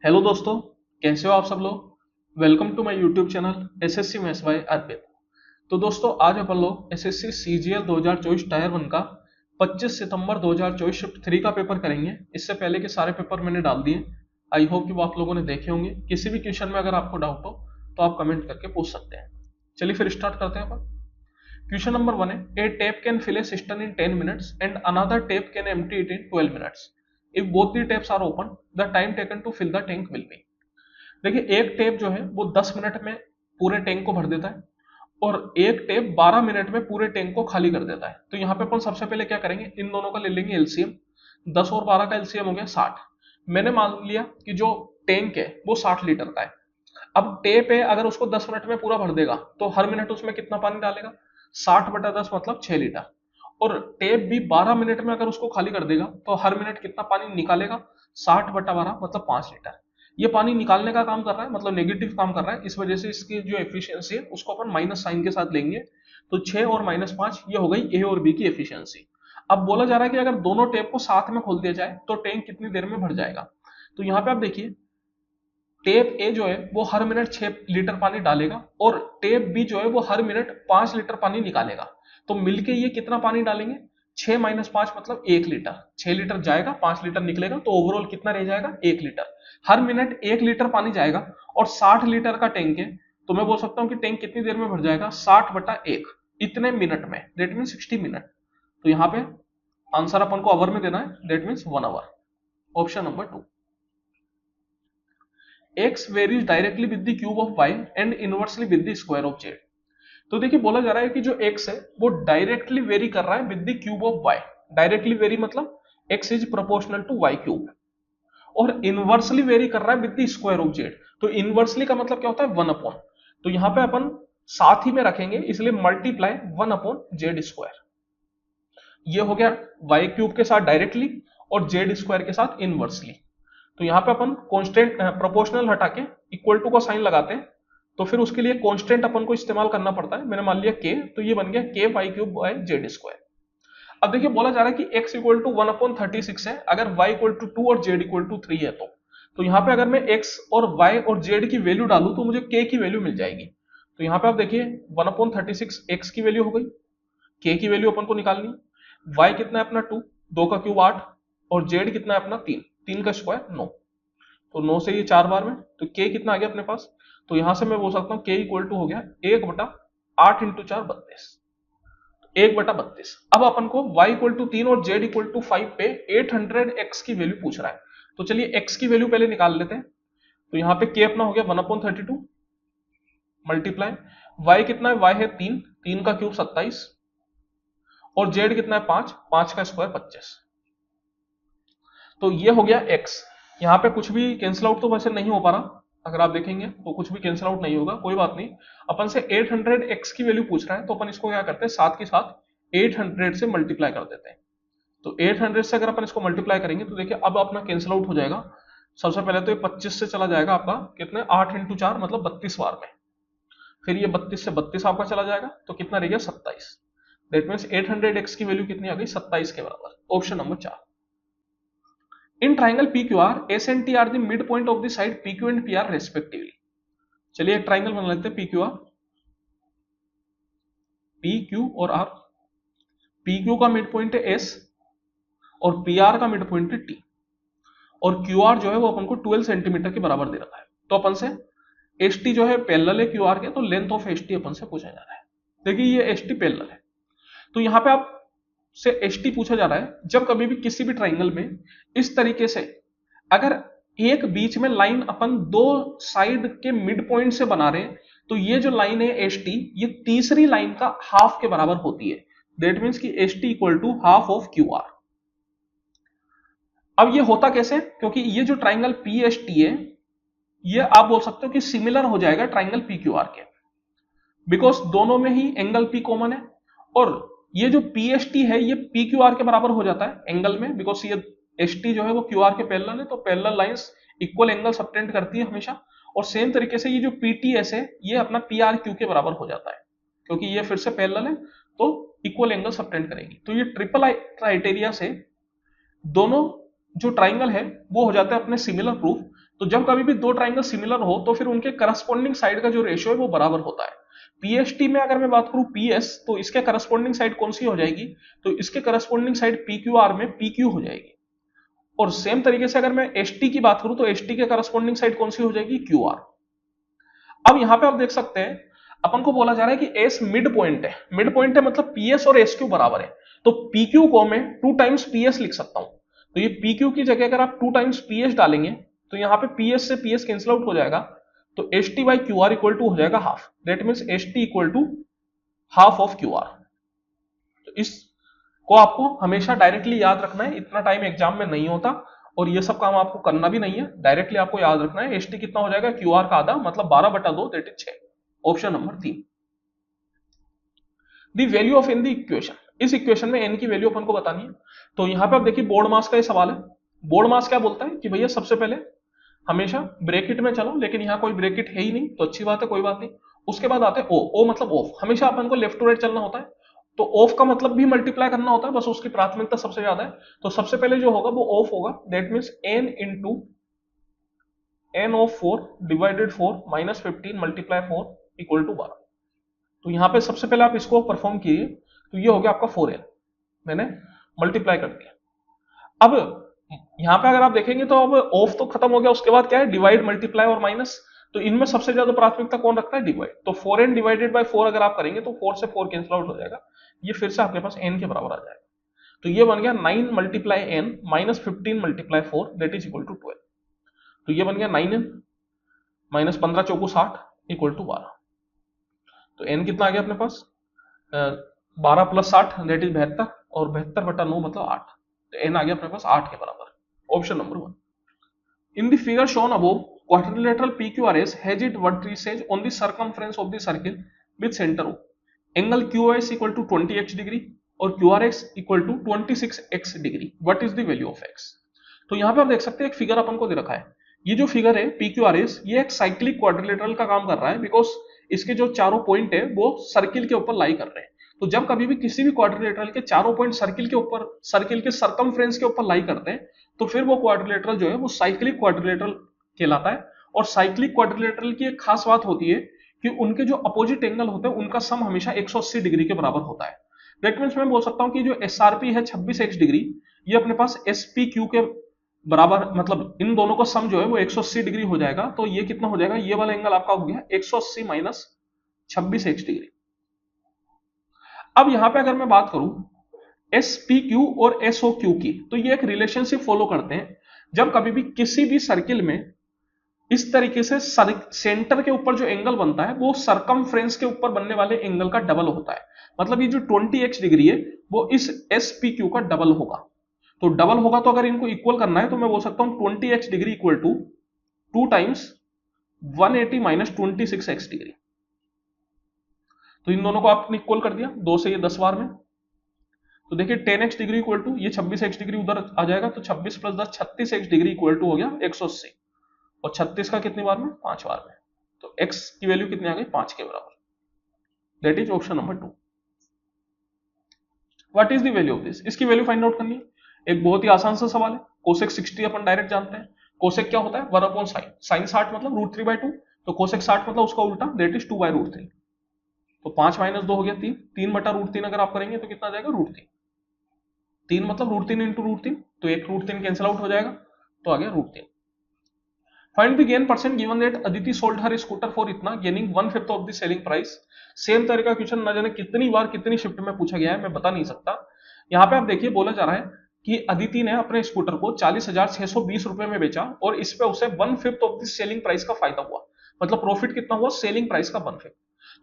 Hello दोस्तों, कैसे हो आप सब लोग। Welcome to my YouTube channel SSC maths by Arpit. तो दोस्तों आज अपन लोग एसएससी सीजीएल 2024 टायर 1 का 25 सितंबर 2024 शिफ्ट 3 का पेपर करेंगे। इससे पहले के सारे पेपर मैंने डाल दिए। आई होप कि वो आप लोगों ने देखे होंगे। किसी भी क्वेश्चन में अगर आपको डाउट हो तो आप कमेंट करके पूछ सकते हैं। चलिए फिर स्टार्ट करते हैं अपन। क्वेश्चन नंबर 1 है, a tap can fill a cistern in 10 minutes and another tap can empty it in 12 minutes. If both the taps are open, the time taken to fill the tank will be. देखिए एक tape जो है वो 10 minute में पूरे tank को भर देता है और एक टेप 12 मिनट में पूरे टैंक को खाली कर देता है। तो यहाँ पे अपन सबसे पहले क्या करेंगे, इन दोनों का ले लेंगे एलसीएम। 10 और 12 का एलसीएम हो गया 60। मैंने मान लिया कि जो टैंक है वो 60 लीटर का है। अब टेप है, अगर उसको 10 मिनट में पूरा भर देगा तो हर मिनट उसमें कितना पानी डालेगा, 60/10 मतलब 6 लीटर। और टेप भी 12 मिनट में अगर उसको खाली कर देगा तो हर मिनट कितना पानी निकालेगा, 60/12 मतलब 5 लीटर। ये पानी निकालने का काम कर रहा है, मतलब नेगेटिव काम कर रहा है। इस वजह से इसकी जो एफिशिएंसी है उसको अपन माइनस साइन के साथ लेंगे। तो 6 और -5 ये हो गई ए और बी की एफिशिएंसी। अब बोला जा रहा है कि अगर दोनों टेप को साथ में खोल दिया जाए तो टैंक कितनी देर में भर जाएगा। तो यहाँ पे आप देखिए, टेप ए जो है वो हर मिनट 6 लीटर पानी डालेगा और टेप बी जो है वो हर मिनट 5 लीटर पानी निकालेगा। तो मिलके ये कितना पानी डालेंगे, 6 - 5 मतलब 1 लीटर। 6 लीटर जाएगा, 5 लीटर निकलेगा, तो ओवरऑल कितना रह जाएगा, 1 लीटर। हर मिनट 1 लीटर पानी जाएगा और 60 लीटर का टैंक है। तो मैं बोल सकता हूँ कि टैंक कितनी देर में भर जाएगा, 60/1 इतने मिनट में, दैट मीन 60 मिनट। तो यहाँ पे आंसर अपन को आवर में देना है, that means 1 hour. Option number 2। x varies directly with the cube of y and inversely with the square of z। तो देखिए बोला जा रहा है कि जो x है वो डायरेक्टली वेरी कर रहा है with the cube of y। Directly vary मतलब x is proportional to y cube, और इनवर्सली वेरी कर रहा है with the square of z। तो इनवर्सली का मतलब क्या होता है, 1/। तो यहां पे अपन साथ ही में रखेंगे, इसलिए मल्टीप्लाई 1/z²। ये हो गया y क्यूब के साथ डायरेक्टली और z² के साथ इनवर्सली। तो यहाँ पे अपन कांस्टेंट प्रोपोर्शनल हटा के इक्वल टू का साइन लगाते हैं, तो फिर उसके लिए कांस्टेंट अपन को इस्तेमाल करना पड़ता है। मैंने मान लिया k, तो ये बन गया k/3/z²। अब देखिए बोला जा रहा है कि x इक्वल टू 1/36 है, अगर y इक्वल टू 2 और z इक्वल टू 3 है। तो यहाँ पे अगर मैं x और y और z की वैल्यू डालूं तो मुझे k की वैल्यू मिल जाएगी। तो यहाँ पे आप देखिए 1/36 x की वैल्यू हो गई, k की वैल्यू अपन को निकालनी है। y कितना है अपना 2, 2 का क्यूब 8, और z कितना है अपना 3, 3 का स्क्वायर 9। तो 9 से ये 4 बार में, तो k कितना आ गया अपने पास। तो यहां से मैं बोल सकता हूं k इक्वल टू हो गया 1/8 × 4 32, 1/32। अब अपन को y इक्वल टू 3 और z इक्वल टू 5 पे 800x की वैल्यू पूछ रहा है। तो चलिए x की वैल्यू पहले निकाल लेते हैं। तो यहाँ पे k अपना हो गया 1/32 मल्टीप्लाई y कितना है, y है 3, 3 का क्यूब 27, और z कितना है 5, 5 का स्क्वायर 25। तो ये हो गया x। यहाँ पे कुछ भी कैंसिल आउट तो वैसे नहीं हो पा रहा, अगर आप देखेंगे तो कुछ भी कैंसिल आउट नहीं होगा, कोई बात नहीं। अपन से 800x की वैल्यू पूछ रहा है, तो अपन इसको क्या करते हैं, साथ के साथ 800 से मल्टीप्लाई कर देते हैं। तो 800 से अगर अपन इसको मल्टीप्लाई करेंगे तो देखिए अब अपना कैंसिल आउट हो जाएगा। सबसे पहले तो ये 25 से चला जाएगा आपका, कितने 8 × 4 मतलब 32 बार में। फिर ये 32 से 32 आपका चला जाएगा, तो कितना रह गया 27। दैट मीन्स 800x की वैल्यू कितनी आ गई, 27 के बराबर। Option number 4। In triangle PQR, S and T are the midpoint of the side PQ and PR respectively। चलिए एक ट्राइंगल बना लेते हैं PQR, PQ और R। PQ का मिड पॉइंट है S और PR का मिड पॉइंट है T, और QR जो है वो अपन को 12 सेंटीमीटर के बराबर दे रखा है। तो अपन से ST जो है पैरेलल है QR के, तो लेंथ ऑफ ST अपन से पूछा जा रहा है। देखिए ये ST पैरेलल है, तो यहाँ पे आप से एसटी पूछा जा रहा है। जब कभी भी किसी भी ट्राइंगल में इस तरीके से अगर एक बीच में लाइन अपन दो साइड के मिड पॉइंट से बना रहे हैं, तो ये जो लाइन है एसटी, ये तीसरी लाइन का हाफ के बराबर होती है। दैट मीन्स कि ST equal to half of Q R. अब ये होता कैसे, क्योंकि ये जो ट्राइंगल पी एस टी है, ये आप बोल सकते हो कि सिमिलर हो जाएगा ट्राइंगल पी क्यू आर के, बिकॉज दोनों में ही एंगल पी कॉमन है। और ये जो पी एस टी है ये पी क्यू आर के बराबर हो जाता है एंगल में, बिकॉज ये एस टी जो है वो क्यू आर के पैरेलल है, तो parallel lines equal angle subtend करती है हमेशा। और सेम तरीके से ये जो पी टी एस है ये अपना पी आर क्यू के बराबर हो जाता है, क्योंकि ये फिर से पैरेलल है तो इक्वल एंगल सबटेंड करेगी। तो ये ट्रिपल क्राइटेरिया से दोनों जो ट्राइंगल है वो हो जाता है अपने सिमिलर प्रूफ। तो जब कभी भी दो ट्राइंगल सिमिलर हो तो फिर उनके करस्पॉन्डिंग साइड का जो रेशियो है वो बराबर होता है। पीएसटी में अगर मैं बात करूं पीएस, तो इसके करस्पॉन्डिंग साइड कौन सी हो जाएगी, तो इसके करस्पॉन्डिंग साइड पीक्यूआर में पीक्यू हो जाएगी। और सेम तरीके से अगर मैं एसटी की बात करूं तो एसटी के करस्पॉन्डिंग साइड कौन सी हो जाएगी, क्यूआर। अब यहां पे आप देख सकते हैं अपन को बोला जा रहा है कि एस मिड पॉइंट है, मिड पॉइंट है मतलब पीएस और एसक्यू बराबर है, तो पीक्यू को मैं 2 टाइम्स पीएस लिख सकता हूं। तो ये पीक्यू की जगह अगर आप 2 टाइम्स पीएस डालेंगे तो यहां पे पीएस से पीएस कैंसिल आउट हो जाएगा, तो S T by Q R equal to हो जाएगा half, that means S T equal to half of Q R. तो इसको आपको हमेशा डायरेक्टली याद रखना है, इतना टाइम एग्जाम में नहीं होता और ये सब काम आपको करना भी नहीं है, डायरेक्टली आपको याद रखना है एस टी कितना हो जाएगा, क्यू आर का आधा मतलब 12/2 that is 6। Option number 3। The value of n the equation, इस इक्वेशन में एन की वैल्यू अपन को बतानी है। तो यहां पे आप देखिए बोर्ड मास का ये सवाल है। बोर्ड मास क्या बोलता है कि भैया सबसे पहले हमेशा ब्रैकेट में चलो, लेकिन यहां कोई ब्रैकेट है ही नहीं तो अच्छी बात है, कोई बात नहीं। उसके बाद आते हैं ओ, ओ मतलब ऑफ, हमेशा अपन को लेफ्ट टू राइट चलना होता है, तो ऑफ का मतलब भी मल्टीप्लाई करना होता है, बस उसकी प्राथमिकता सबसे ज्यादा है। तो सबसे पहले जो होगा वो ऑफ होगा, that means n into n of 4 divided 4 minus 15 multiply 4 equal to 12। तो यहां पे सबसे पहले आप इसको परफॉर्म कीजिए, तो ये हो गया आपका 4n, मैंने मल्टीप्लाई कर दिया। अब यहां पे अगर आप देखेंगे तो अब ऑफ तो खत्म हो गया, उसके बाद क्या है, डिवाइड मल्टीप्लाई और माइनस। तो इनमें सबसे ज्यादा प्राथमिकता कौन रखता है, डिवाइड। तो 4n डिवाइडेड बाय 4 अगर आप करेंगे तो 4 से 4 कैंसिल आउट हो जाएगा, ये फिर से आपके पास n के बराबर आ जाएगा। तो ये बन गया 9 multiply n minus 15 multiply 4 that is equal to 12। तो ये बन गया 9n minus 15 choco 60 equal to 12। तो n कितना आ गया अपने पास, 12 प्लस 60 दैट इज 72, और 72/9 मतलब 8। तो n आ गया अपने पास 8 के बराबर, option number 1। In the figure shown above quadrilateral PQRS has its vertices on the circumference of the circle with center O. Angle QoS equal to 20x degree और QRX equal to 26x degree. What is the value of x? तो यहाँ पे आप देख सकते हैं एक figure अपन को दे रखा है। ये जो फिगर है PQRS, ये एक साइक्लिक क्वाड्रिलेटरल का काम कर रहा है, बिकॉज इसके जो चारों पॉइंट है वो सर्किल के ऊपर लाई कर रहे हैं। तो जब कभी भी किसी भी क्वाड्रिलेटरल के चारों पॉइंट सर्किल के ऊपर, सर्किल के सर्कमफ्रेंस के ऊपर लाई करते हैं, तो फिर वो क्वाड्रिलेटरल जो है वो साइक्लिक क्वाड्रिलेटरल कहलाता है। और साइक्लिक क्वाड्रिलेटरल की एक खास बात होती है कि उनके जो अपोजिट एंगल होते हैं उनका सम हमेशा 180 डिग्री के बराबर होता है। दैट मींस मैं बोल सकता हूं कि जो एसआरपी है 26x डिग्री, ये अपने पास एसपीक्यू के बराबर, मतलब इन दोनों का सम जो है वो 180 डिग्री हो जाएगा। तो ये कितना हो जाएगा, ये वाला एंगल आपका हो गया 180 माइनस 26x डिग्री। अब यहां पे अगर मैं बात करूं SPQ और SOQ की, तो ये एक रिलेशनशिप फॉलो करते हैं। जब कभी भी किसी भी सर्किल में इस तरीके से सेंटर के ऊपर जो एंगल बनता है वो सरकमफ्रेंस के ऊपर बनने वाले एंगल का डबल होता है। मतलब ये जो 20x डिग्री है वो इस SPQ का डबल होगा। तो डबल होगा तो अगर इनको इक्वल करना है तो मैं बोल सकता हूं 20x degree equal to 2 times 180 minus 26x degree. तो इन दोनों को आपने इक्वल कर दिया, 2 से ये 10 बार में। तो देखिए 10x डिग्री इक्वल टू ये 26x डिग्री उधर आ जाएगा, तो 26 plus 10 36x degree equal to हो गया 180, और 36 का कितनी बार में, 5 बार में। तो x की वैल्यू कितनी आ गई, 5 के बराबर, that is option number 2। What is the value of this, इसकी वैल्यू फाइंड आउट करनी है। एक बहुत ही आसान सा सवाल है। कोसेक 60 अपन डायरेक्ट जानते हैं। कोसेक क्या होता है, 1 अपॉन साइन, साइन 60 मतलब √3/2, तो कोसेक 60 मतलब उसका उल्टा, दैट इज 2/√3। तो 5 माइनस 2 हो गया 3, 3/√3 अगर आप करेंगे तो कितना आ जाएगा, √3। 3 मतलब √3 इंटू √3, तो एक √3 कैंसिल आउट हो जाएगा, तो आ गया √3। Find the gain percent given that Aditi sold her scooter for इतना, gaining 1/5 of the selling price. Same तरह का क्वेश्चन न जाने कितनी बार कितनी शिफ्ट में पूछा गया है, मैं बता नहीं सकता। यहां पे आप देखिए बोला जा रहा है कि अदिति ने अपने स्कूटर को 40,620 रुपए में बेचा और इस पे उसे 1/5 ऑफ द सेलिंग प्राइस का फायदा हुआ। मतलब प्रॉफिट कितना हुआ, सेलिंग प्राइस का 1/5।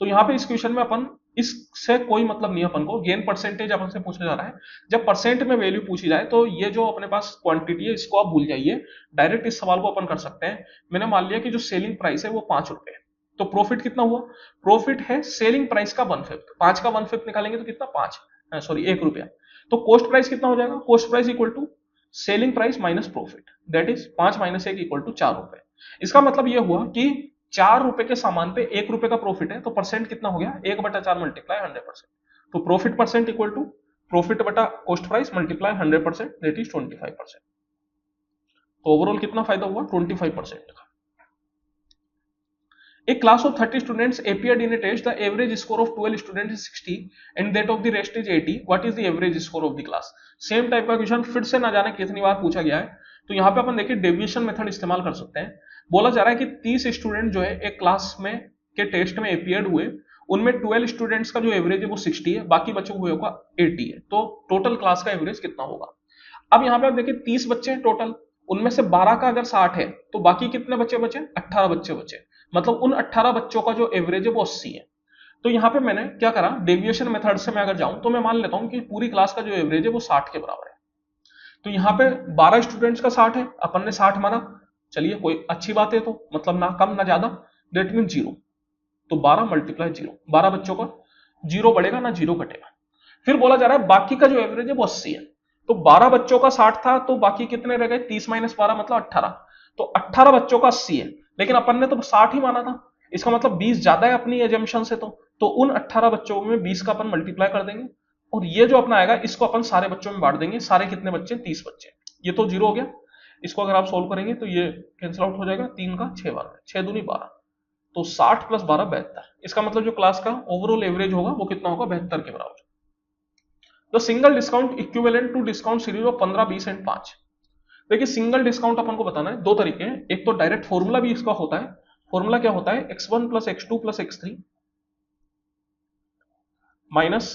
तो यहाँ पे इस क्वेश्चन में अपन, इससे कोई मतलब नहीं अपन को, गेन परसेंटेज अपन से पूछा जा रहा है। जब परसेंट में वैल्यू पूछी जाए तो ये जो अपने पास क्वांटिटी है इसको आप भूल जाइए, डायरेक्ट इस सवाल को अपन कर सकते हैं। मैंने मान लिया कि जो सेलिंग प्राइस है वो 5 रुपए, तो प्रॉफिट कितना हुआ, प्रॉफिट है सेलिंग प्राइस का 1/5, 5 का 1/5 निकालेंगे तो कितना, 5 सॉरी 1 रुपया। तो कॉस्ट प्राइस कितना हो जाएगा, cost price equal to selling price minus profit, that is 5 minus 1 equal to 4 रुपए। इसका मतलब यह हुआ कि 4 रुपए के सामान पे 1 रुपए का प्रॉफिट है, तो परसेंट कितना हो गया, 1/4 मल्टीप्लाई 100%। तो profit percent equal to profit बटा cost price multiply 100%, that is 25%। तो ओवरऑल कितना फायदा हुआ? 25% का। A class of 30 students appeared in a test. The average score of 12 students is 60 and that of the rest is 80. What is the average score of the class? Same type का question फिर से ना जाने कितनी बार पूछा गया है। तो यहाँ पे अपन देखिए डेविएशन मेथड इस्तेमाल कर सकते हैं। बोला जा रहा है कि 30 स्टूडेंट जो है एक क्लास में के टेस्ट में अपीयर्ड हुए, उनमें 12 स्टूडेंट्स का जो एवरेज है वो 60 है, बाकी बचे हुए का 80 है। तो टोटल क्लास का एवरेज कितना होगा? अब यहाँ पे आप देखिए 30 बच्चे हैं टोटल, उनमें से 12 का अगर 60 है तो बाकी कितने बच्चे बचे? 18 बच्चे बचे। मतलब उन 18 बच्चों का जो एवरेज है वो 80 है। तो यहाँ पे मैंने क्या करा, डेविएशन मेथड से मैं अगर जाऊं तो मैं मान लेता हूं कि पूरी क्लास का जो एवरेज है वो 60 के बराबर है। तो यहाँ पे 12 स्टूडेंट्स का 60 है, अपन ने 60 माना, चलिए कोई अच्छी बात है, तो मतलब ना कम ना ज्यादा, डेट मीन 0। तो 12 मल्टीप्लाई 0, 12 बच्चों का 0 बढ़ेगा ना 0 घटेगा। फिर बोला जा रहा है बाकी का जो एवरेज है वो 80 है। तो 12 बच्चों का 60 था तो बाकी कितने रह गए? 30 माइनस 12 मतलब 18। तो 18 बच्चों का 80 है, लेकिन अपन ने तो 60 ही माना था, इसका मतलब 20 ज्यादा है अपनी एजम्पशन से। तो उन 18 बच्चों में 20 का अपन मल्टीप्लाई कर देंगे और ये जो अपना आएगा इसको अपन सारे बच्चों में बांट देंगे। सारे कितने बच्चे? 30 बच्चे। ये तो 0 हो गया, इसको अगर आप सोल्व करेंगे तो ये कैंसिल आउट हो जाएगा, 3 का 6 बार 6 दूनी 12, तो 60 प्लस 12 72। इसका मतलब जो क्लास का ओवरऑल एवरेज होगा वो कितना होगा? 72 के बराबर। The single discount equivalent to discount series of 15, 20 and 5। देखिए सिंगल डिस्काउंट अपन को बताना है, दो तरीके हैं। एक तो डायरेक्ट फॉर्मूला भी इसका होता है। फॉर्मूला क्या होता है? x1 plus x2 plus x3 minus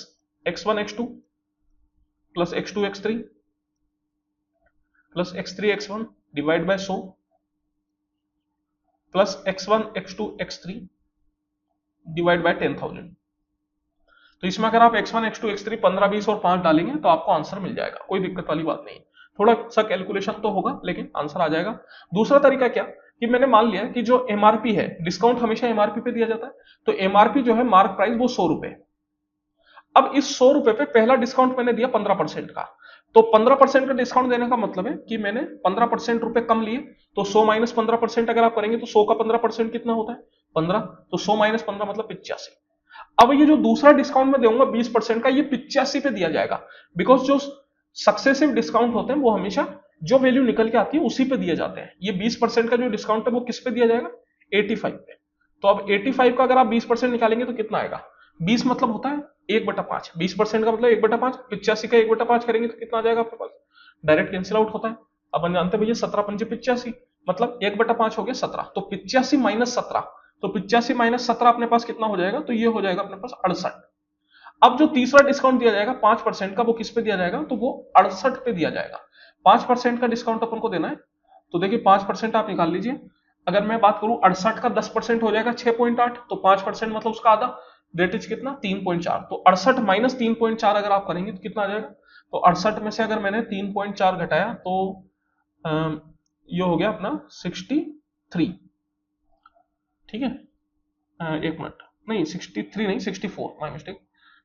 x1 x2 plus x2 x3 plus x3 x1 divide by 100 plus x1 x2 x3 divide by 10,000। तो इसमें अगर आप x1 x2 x3 15, 20 और 5 डालेंगे तो आपको आंसर मिल जाएगा, कोई दिक्कत वाली बात नहीं। थोड़ा सा कैलकुलेशन तो होगा लेकिन आंसर आ जाएगा। दूसरा तरीका क्या कि मैंने मान लिया कि जो एमआरपी है, डिस्काउंट हमेशा एमआरपी पे दिया जाता है, तो एमआरपी जो है मार्क प्राइस वो 100 रुपए। अब इस 100 रुपए पे पहला डिस्काउंट मैंने दिया 15% का, तो 15% का डिस्काउंट देने का मतलब है कि मैंने 15% रुपए कम लिए। तो 100 माइनस 15% अगर आप करेंगे तो 100 का 15% कितना होता है? 15। तो 100 माइनस 15 मतलब 85। अब ये जो दूसरा डिस्काउंट मैं दूंगा 20% का, ये 85 पे दिया जाएगा, बिकॉज जो सक्सेसिव डिस्काउंट होते हैं वो हमेशा जो वैल्यू निकल के आती है उसी पे दिए जाते हैं। ये 20% का जो डिस्काउंट है वो किस पे दिया जाएगा? 85 पे। तो अब 85 का अगर आप 20% निकालेंगे तो कितना आएगा? 20 मतलब होता है 1/5, 20% का मतलब 1/5, 85 का 1/5 करेंगे तो कितना आ जाएगा आपके पास? डायरेक्ट कैंसिल आउट होता है। अपन जानते हैं भैया 17 पंजे 85, मतलब 1/5 हो गया 17। तो 85 माइनस 17, तो 85 माइनस 17 अपने पास कितना हो जाएगा? तो ये हो जाएगा अपने पास 68। अब जो तीसरा डिस्काउंट दिया जाएगा 5% का, वो किस पे दिया जाएगा? तो वो 68 पे दिया जाएगा। 5% का डिस्काउंट अपन को देना है, तो देखिए 5% आप निकाल लीजिए। अगर मैं बात करूं 68 का 10% हो जाएगा 6.8, तो 5% मतलब उसका आधा, डेट इज कितना? 3.4। तो 68 माइनस 3.4 अगर आप करेंगे तो कितना आ जाएगा? तो 68 में से अगर मैंने 3.4 घटाया तो ये हो गया अपना 63। ठीक है, एक मिनट, नहीं 63 नहीं 64, माय मिस्टेक,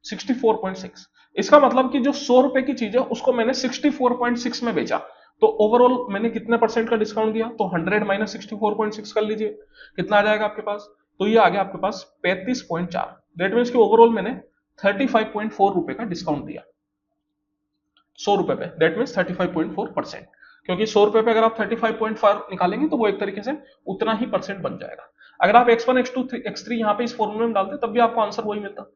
64.6। इसका मतलब कि जो 100 रुपए की चीज है उसको मैंने 64.6 में बेचा। तो ओवरऑल मैंने कितने परसेंट का डिस्काउंट दिया? तो 100 माइनस 64.6 कर लीजिए, कितना आ जाएगा आपके पास? तो ये आ गया आपके पास 35.4। दैट मीन्स कि ओवरऑल मैंने 35.4 रुपए का डिस्काउंट दिया 100 रुपए पे। दैट मीन्स 35.4%, क्योंकि 100 रुपए पे अगर आप 35.4 निकालेंगे तो वो एक तरीके से उतना ही परसेंट बन जाएगा। अगर आप x1 x2 x3 यहाँ पे इस फॉर्मूले में डालते तब भी आपको आंसर वही मिलता।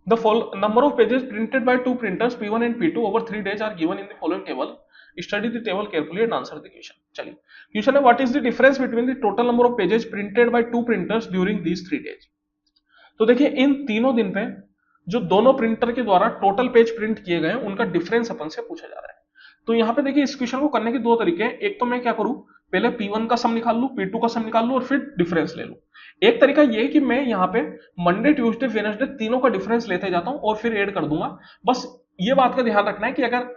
The number of pages printed by two printers P1 and P2 over 3 days are given in the following table. Study the table carefully and answer the question. चलिए, क्वेश्चन है what is the difference between the total number of pages printed by two printers during these 3 days? तो देखिए इन तीनों दिन पे जो दोनों printer के द्वारा टोटल पेज प्रिंट किए गए उनका डिफरेंस अपन से पूछा जा रहा है। तो यहाँ पे देखिए इस क्वेश्चन को करने के दो तरीके हैं। एक तो मैं क्या करूं, पहले P1 का सम निकाल लूं, P2 का सम निकाल लूं और फिर डिफरेंस ले लूं। एक तरीका ये है कि मैं यहाँ पे मंडे ट्यूसडे वेडनेसडे तीनों का डिफरेंस लेते जाता हूं और फिर ऐड कर दूंगा। बस ये बात का ध्यान रखना है कि अगर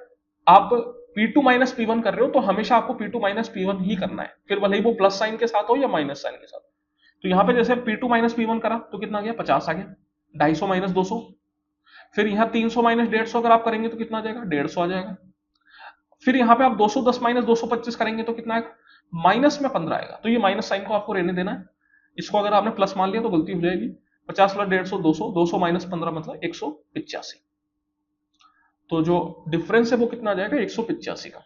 आप P2 माइनस P1 कर रहे हो तो हमेशा आपको P2 माइनस P1 ही करना है, फिर भले ही वो प्लस साइन के साथ हो या माइनस साइन के साथ। तो यहाँ पे जैसे P2 माइनस P1 करा तो कितना आ गया? 50 आ गया। 250 माइनस 200, फिर यहाँ 300 माइनस 150 अगर आप करेंगे तो कितना आ जाएगा? 150 आ जाएगा। फिर यहाँ पे आप 210 माइनस 225 करेंगे तो कितना आएगा? माइनस में 15 आएगा। तो ये माइनस साइन को आपको रहने देना है, इसको अगर आपने प्लस मान लिया तो गलती हो जाएगी। 50 प्लस 150 200, 200 माइनस 15 मतलब 185। तो जो डिफरेंस है वो कितना आ जाएगा? 185 का।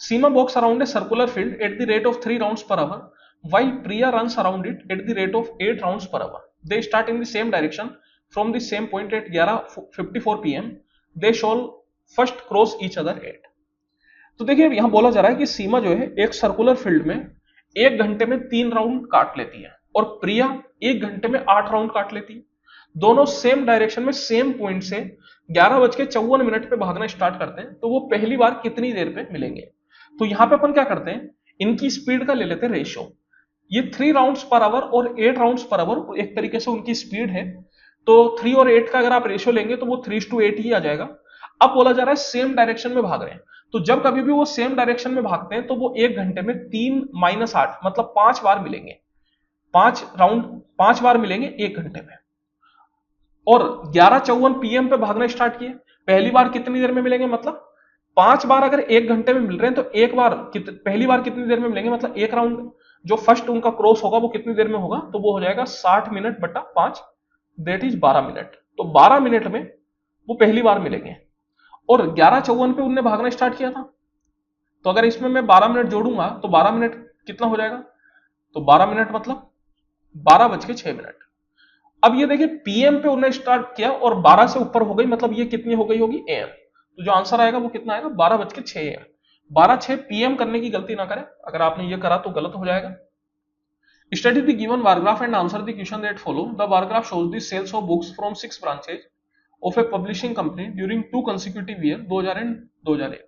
सीमा walks around a circular field at the rate of 3 rounds per hour, while Priya runs around it at the rate of 8 rounds per hour. They start in the same direction from the same point at 11:54 pm. They shall first cross each other at. तो देखिए यहां बोला जा रहा है कि सीमा जो है एक सर्कुलर फील्ड में 1 घंटे में 3 राउंड काट लेती है और प्रिया 1 घंटे में 8 राउंड काट लेती है। दोनों सेम डायरेक्शन में सेम पॉइंट से 11:54 पे भागना स्टार्ट करते हैं, तो वो पहली बार कितनी देर पे मिलेंगे। तो यहां पे अपन क्या करते हैं, इनकी स्पीड का ले लेते हैं रेशियो। ये 3 राउंड्स पर आवर और 8 राउंड्स पर आवर एक तरीके से उनकी स्पीड है, तो 3 और 8 का अगर आप रेशियो लेंगे तो वो 3:8 ही आ जाएगा। अब बोला जा रहा है सेम डायरेक्शन में भाग रहे हैं, तो जब कभी भी वो सेम डायरेक्शन में भागते हैं तो वो 1 घंटे में 3 - 8 मतलब 5 बार मिलेंगे। 5 राउंड 5 बार मिलेंगे 1 घंटे में। और 11:54 पीएम पे भागना स्टार्ट किए, पहली बार कितनी देर में मिलेंगे, मतलब 5 बार अगर 1 घंटे में मिल रहे हैं तो एक बार पहली बार कितनी देर में मिलेंगे, मतलब एक राउंड जो फर्स्ट उनका क्रॉस होगा वो कितनी देर में होगा, तो वो हो जाएगा 60 मिनट बटा 5, दैट इज 12 मिनट। तो 12 मिनट में वो पहली बार मिलेंगे। और 11:54 पे उनने भागना स्टार्ट किया था, तो अगर इसमें मैं 12 मिनट जोड़ूंगा तो 12 मिनट कितना हो जाएगा, तो 12 मिनट मतलब 12:06। अब ये देखिए पीएम पे उन्होंने स्टार्ट किया और 12 से ऊपर हो गई, मतलब ये कितनी हो गई होगी, एएम। तो जो आंसर आएगा वो कितना आएगा, 12:06 एएम। 12:06 पीएम करने की गलती ना करें, अगर आपने ये करा तो गलत हो जाएगा। Study the given bar graph and answer the question that follow. The bar graph shows the sales of books from 6 branches of a publishing company during 2 consecutive year 2000 and 2001।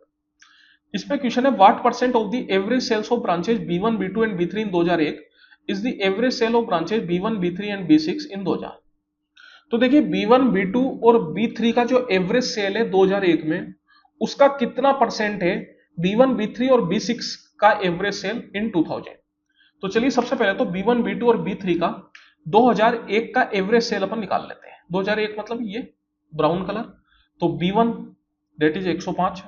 इस पे क्वेश्चन है, what percent of the average sales of branches B1, B2 and B3 in 2001 is the average sale of branches B1, B3 and B6 in 2000। तो देखिए B1, B2 और B3 का जो average cell है 2001 में, उसका कितना परसेंट है B1, B3 और B6 का एवरेज सेल इन 2000। तो चलिए सबसे पहले तो B1, B2 और B3 का 2001 का एवरेज सेल अपन निकाल लेते हैं। 2001 मतलब ये ब्राउन कलर, तो B1 that is 105,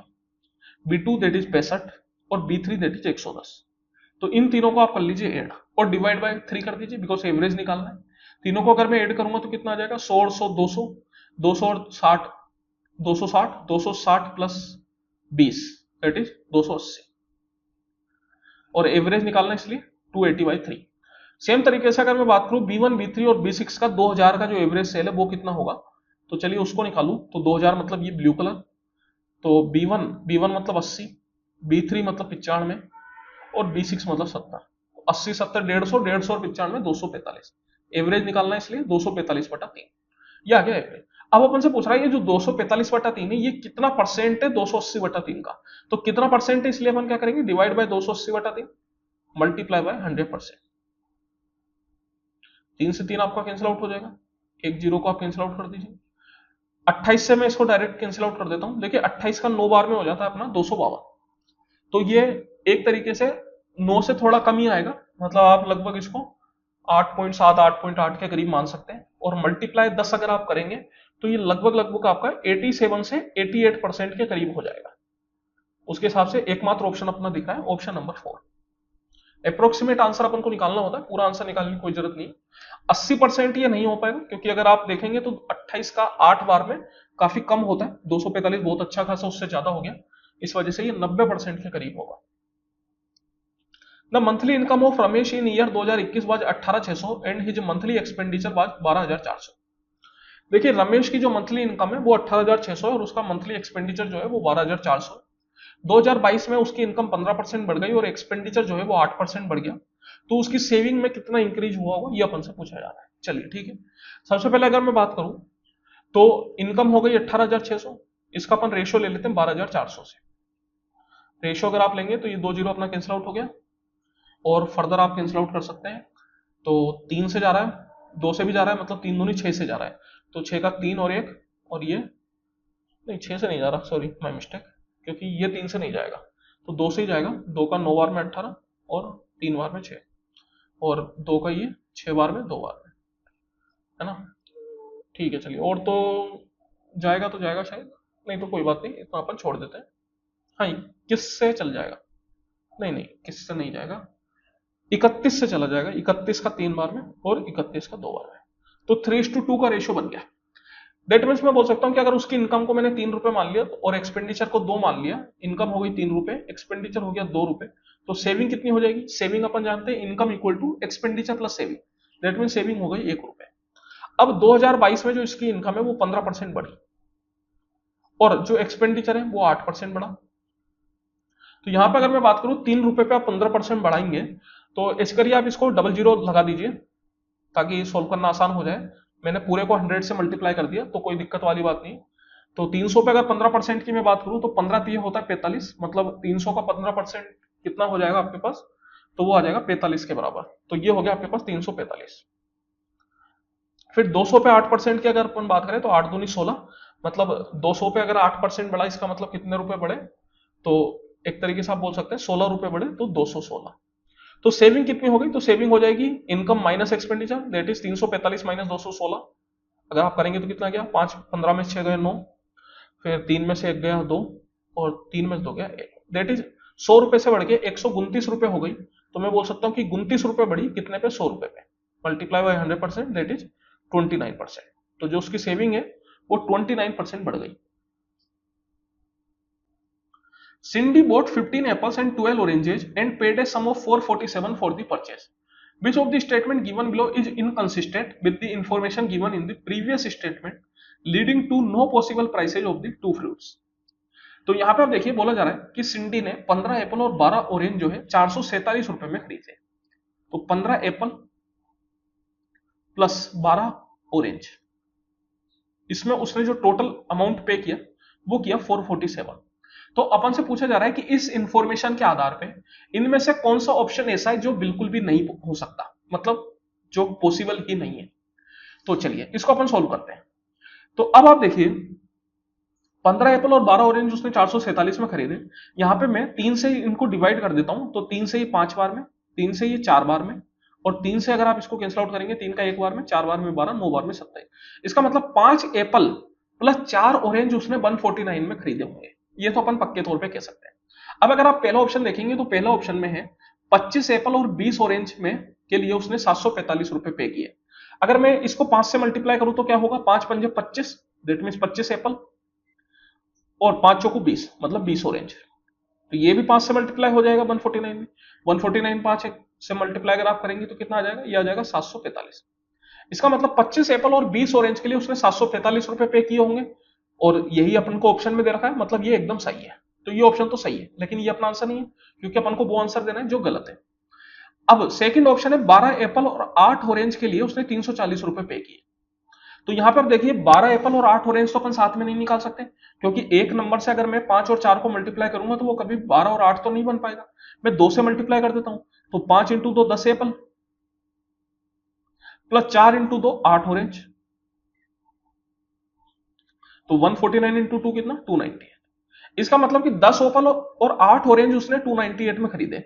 B2 that is 65 और B3 दैट इज 110। तो इन तीनों को आप कर लीजिए ऐड और डिवाइड बाय 3 कर दीजिए, बिकॉज एवरेज निकालना है। तीनों को अगर मैं ऐड करूंगा तो कितना आ जाएगा, 100 और 100 200, 200 और 60 260, 260 प्लस 20 दैट इज 280, और एवरेज निकालना इसलिए 280/3। सेम तरीके से अगर मैं बात करूं B1, B3 और B6 का 2000 का जो एवरेज सेल है वो कितना होगा, तो चलिए उसको निकालूं। तो 2000 मतलब ये ब्लू कलर, तो B1 मतलब 80, B3 मतलब 95 और B6 मतलब 70। 80 70 150, 150 और 95 245। एवरेज निकालना है इसलिए 245/3, ये आ गया एवरेज। अब अपन से पूछ रहा है ये जो 245/3 है ये कितना परसेंट है 280/3 का, तो कितना परसेंट है इसलिए अपन क्या करेंगे, डिवाइड बाय 280/3 मल्टीप्लाई बाय 100%। 3 से 3 आपका कैंसिल आउट हो जाएगा, एक जीरो को आप कैंसिल आउट कर दीजिए। 28 से मैं इसको डायरेक्ट कैंसिल आउट कर देता हूं। देखिए 28 का 9 बार में हो जाता है अपना 252, तो ये एक तरीके से 9 से थोड़ा कम ही आएगा, मतलब आप लगभग इसको 8.7 8.8 के करीब मान सकते हैं। और मल्टीप्लाई 10 अगर आप करेंगे तो ये लगभग आपका 87 से 88% के करीब हो जाएगा। उसके हिसाब से एकमात्र ऑप्शन अपना दिख रहा है ऑप्शन नंबर 4। अप्रोक्सीमेट आंसर अपन को निकालना होता है, पूरा आंसर निकालने की कोई जरूरत नहीं। 80% ये नहीं हो पाएगा, क्योंकि अगर आप देखेंगे तो 28 का 8 बार में काफी कम होता है, 245 बहुत अच्छा खासा उससे ज्यादा हो गया, इस वजह से ये 90% के करीब होगा। The monthly income of Ramesh in year 2021 was 18,600 and his monthly expenditure was 12,400। देखिए रमेश की जो मंथली इनकम है वो 18,600 है और उसका मंथली एक्सपेंडिचर जो है वो 12,400। 2022 में उसकी इनकम 15% बढ़ गई और एक्सपेंडिचर जो है वो 8% बढ़ गया, तो उसकी सेविंग में कितना इंक्रीज हुआ होगा ये अपन से पूछा जा रहा है। चलिए ठीक है, सबसे पहले अगर मैं बात करूं तो इनकम हो गई 18,600, इसका अपन रेशियो ले लेते हैं 12,400 से। रेशियो अगर आप लेंगे तो ये 2 जीरो अपना कैंसिल आउट हो गया, और फर्दर आप कैंसिल आउट कर सकते हैं। तो 3 से जा रहा है, 2 से भी जा रहा है, मतलब 3 दूनी 6 से जा रहा है, तो 6 का 3 और 1, और ये नहीं 6 से नहीं जा रहा, सॉरी माय मिस्टेक, क्योंकि ये 3 से नहीं जाएगा, तो 2 से ही जाएगा। 2 का 9 बार में 18 और 3 बार में 6, और 2 का ये 6 बार में 2 बार में, है ना। ठीक है चलिए, और तो जाएगा तो जाएगा शायद, नहीं तो कोई बात नहीं, इतना अपन छोड़ देते हैं। हाँ किस से चल जाएगा, नहीं नहीं किस से नहीं जाएगा, 31 से चला जाएगा, 31 का 3 बार में और 31 का 2 बार में, तो 3:2 का रेशियो बन गया। दैट मीन्स मैं बोल सकता हूं कि अगर उसकी इनकम को मैंने 3 रुपए मान लिया और एक्सपेंडिचर को 2 मान लिया, इनकम हो गई 3 रुपए, एक्सपेंडिचर हो गया 2 रुपए, तो सेविंग कितनी हो जाएगी? सेविंग अपन जानते हैं income equal to expenditure plus saving, that mean saving हो गई 1 रुपए। अब 2022 में जो इसकी इनकम है वो 15% बढ़ी और जो एक्सपेंडिचर है वो 8% बढ़ा। तो यहां पर अगर मैं बात करूं 3 रुपए पे आप 15% बढ़ाएंगे तो इस करिए आप इसको 00 लगा दीजिए ताकि सोल्व करना आसान हो जाए। मैंने पूरे को 100 से मल्टीप्लाई कर दिया तो कोई दिक्कत वाली बात नहीं। तो 300 पे अगर 15% की मैं बात करूं तो 15 3 होता है 45, मतलब 300 का 15% कितना हो जाएगा आपके पास? तो वो आ जाएगा 45 के बराबर। तो ये हो गया आपके पास 345। फिर 200 पे 8% की अगर अपन बात करें तो 8 दूनी 16, मतलब 200 पे अगर 8% बढ़ा इसका मतलब कितने रुपए बढ़े? तो एक तरीके से आप बोल सकते हैं 16 रुपए बढ़े, तो 216। तो सेविंग कितनी हो गई? तो सेविंग हो जाएगी income minus expenditure, that is 345 minus 216। अगर आप करेंगे तो कितना गया? 5 15 में 6 गए 9, फिर 3 में से 1 गया 2 और 3 में से 2 गया 1, दैट इज 100 रुपए से बढ़ के 129 रुपए हो गई। तो मैं बोल सकता हूं कि 29 रुपए बढ़ी कितने पे? 100 रुपए पे। Multiply by 100% that is 29%। तो जो उसकी सेविंग है वो 29% बढ़ गई। Cindy bought 15 apples and 12 oranges and paid a sum of 447 for the purchase. Which of the statement given below is inconsistent with the information given in the previous statement, leading to no possible prices of the two fruits? तो यहां पे आप देखिए बोला जा रहा है कि सिंडी ने 15 एप्पल और 12 ऑरेंज जो है 447 रुपए में खरीदे। तो 15 एप्पल प्लस 12 ऑरेंज, इसमें उसने जो टोटल अमाउंट पे किया वो किया 447। तो अपन से पूछा जा रहा है कि इस इंफॉर्मेशन के आधार पे इनमें से कौन सा ऑप्शन ऐसा है जो बिल्कुल भी नहीं हो सकता, मतलब जो पॉसिबल ही नहीं है। तो चलिए इसको अपन सोल्व करते हैं। तो अब आप देखिए 15 एप्पल और 12 ऑरेंज उसने 447 में खरीदे। यहां पे मैं 3 से इनको डिवाइड कर देता हूं, तो 3 से ये 5 बार में, 3 से ये 4 बार में, और 3 से अगर आप इसको कैंसिल आउट करेंगे 3 का 1 बार में, 4 बार में 12, 9 बार में 27। इसका मतलब 5 एप्पल प्लस 4 ऑरेंज उसने 149 में खरीदे होंगे। ये तो अपन पक्के तौर पे कह सकते हैं। अब अगर आप पहला ऑप्शन देखेंगे तो पहला ऑप्शन में है 25 एप्पल और 20 ऑरेंज में के लिए उसने 745 रुपए पे किए। अगर मैं इसको 5 से मल्टीप्लाई करूं तो क्या होगा? 5 पंजे 25, दैट मीन 25 एप्पल और 5 चौको 20, मतलब 20 ऑरेंज। तो ये भी 5 से मल्टीप्लाई हो जाएगा 149 में। 149 5 से मल्टीप्लाई अगर आप करेंगे तो कितना आ जाएगा? ये आ जाएगा 745। इसका मतलब 25 एप्पल और 20 ऑरेंज के लिए उसने 745 रुपए पे किए होंगे, और यही अपन को ऑप्शन में दे रखा है, मतलब ये एकदम सही है। तो ये ऑप्शन तो सही है, लेकिन ये अपना आंसर नहीं है क्योंकि अपन को वो आंसर देना है जो गलत है। अब सेकंड ऑप्शन है 12 एप्पल और 8 ऑरेंज के लिए उसने 340 रुपए पे किए। तो यहां पर देखिए 12 एप्पल और 8 ऑरेंज तो अपन साथ में नहीं निकाल सकते, क्योंकि एक नंबर से अगर मैं 5 और 4 को मल्टीप्लाई करूंगा तो वो कभी 12 और 8 तो नहीं बन पाएगा। मैं 2 से मल्टीप्लाई कर देता हूं, तो 5 into 2 10 Apple plus 4 into 2 8 orange, तो 149 इंटू 2 कितना? 298। इसका मतलब कि 10 एप्पल और 8 ऑरेंज उसने 298 में खरीदे।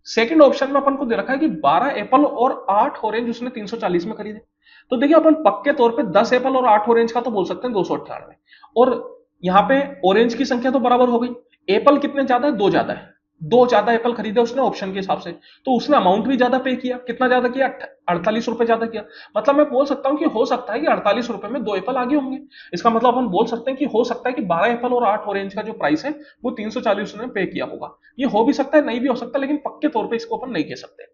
सेकंड ऑप्शन में अपन को दे रखा है कि 12 एप्पल और 8 ऑरेंज उसने 340 में खरीदे। तो देखिए अपन पक्के तौर पे 10 एप्पल और 8 ऑरेंज का तो बोल सकते हैं 298, और यहां पे ऑरेंज की संख्या तो बराबर हो गई। एप्पल कितने ज्यादा है? 2 ज्यादा है, 2 ज्यादा एप्पल खरीदे उसने ऑप्शन के हिसाब से, तो उसने अमाउंट भी ज्यादा पे किया। कितना ज्यादा किया? 48 रुपए ज्यादा किया। मतलब मैं बोल सकता हूं कि हो सकता है कि 48 रुपए में 2 एप्पल आगे होंगे। इसका मतलब अपन बोल सकते हैं कि हो सकता है कि 12 एप्पल और 8 ऑरेंज का जो प्राइस है वो 340 ने पे किया होगा। ये हो भी सकता है, नहीं भी हो सकता, लेकिन पक्के तौर पर इसको अपन नहीं कह सकते।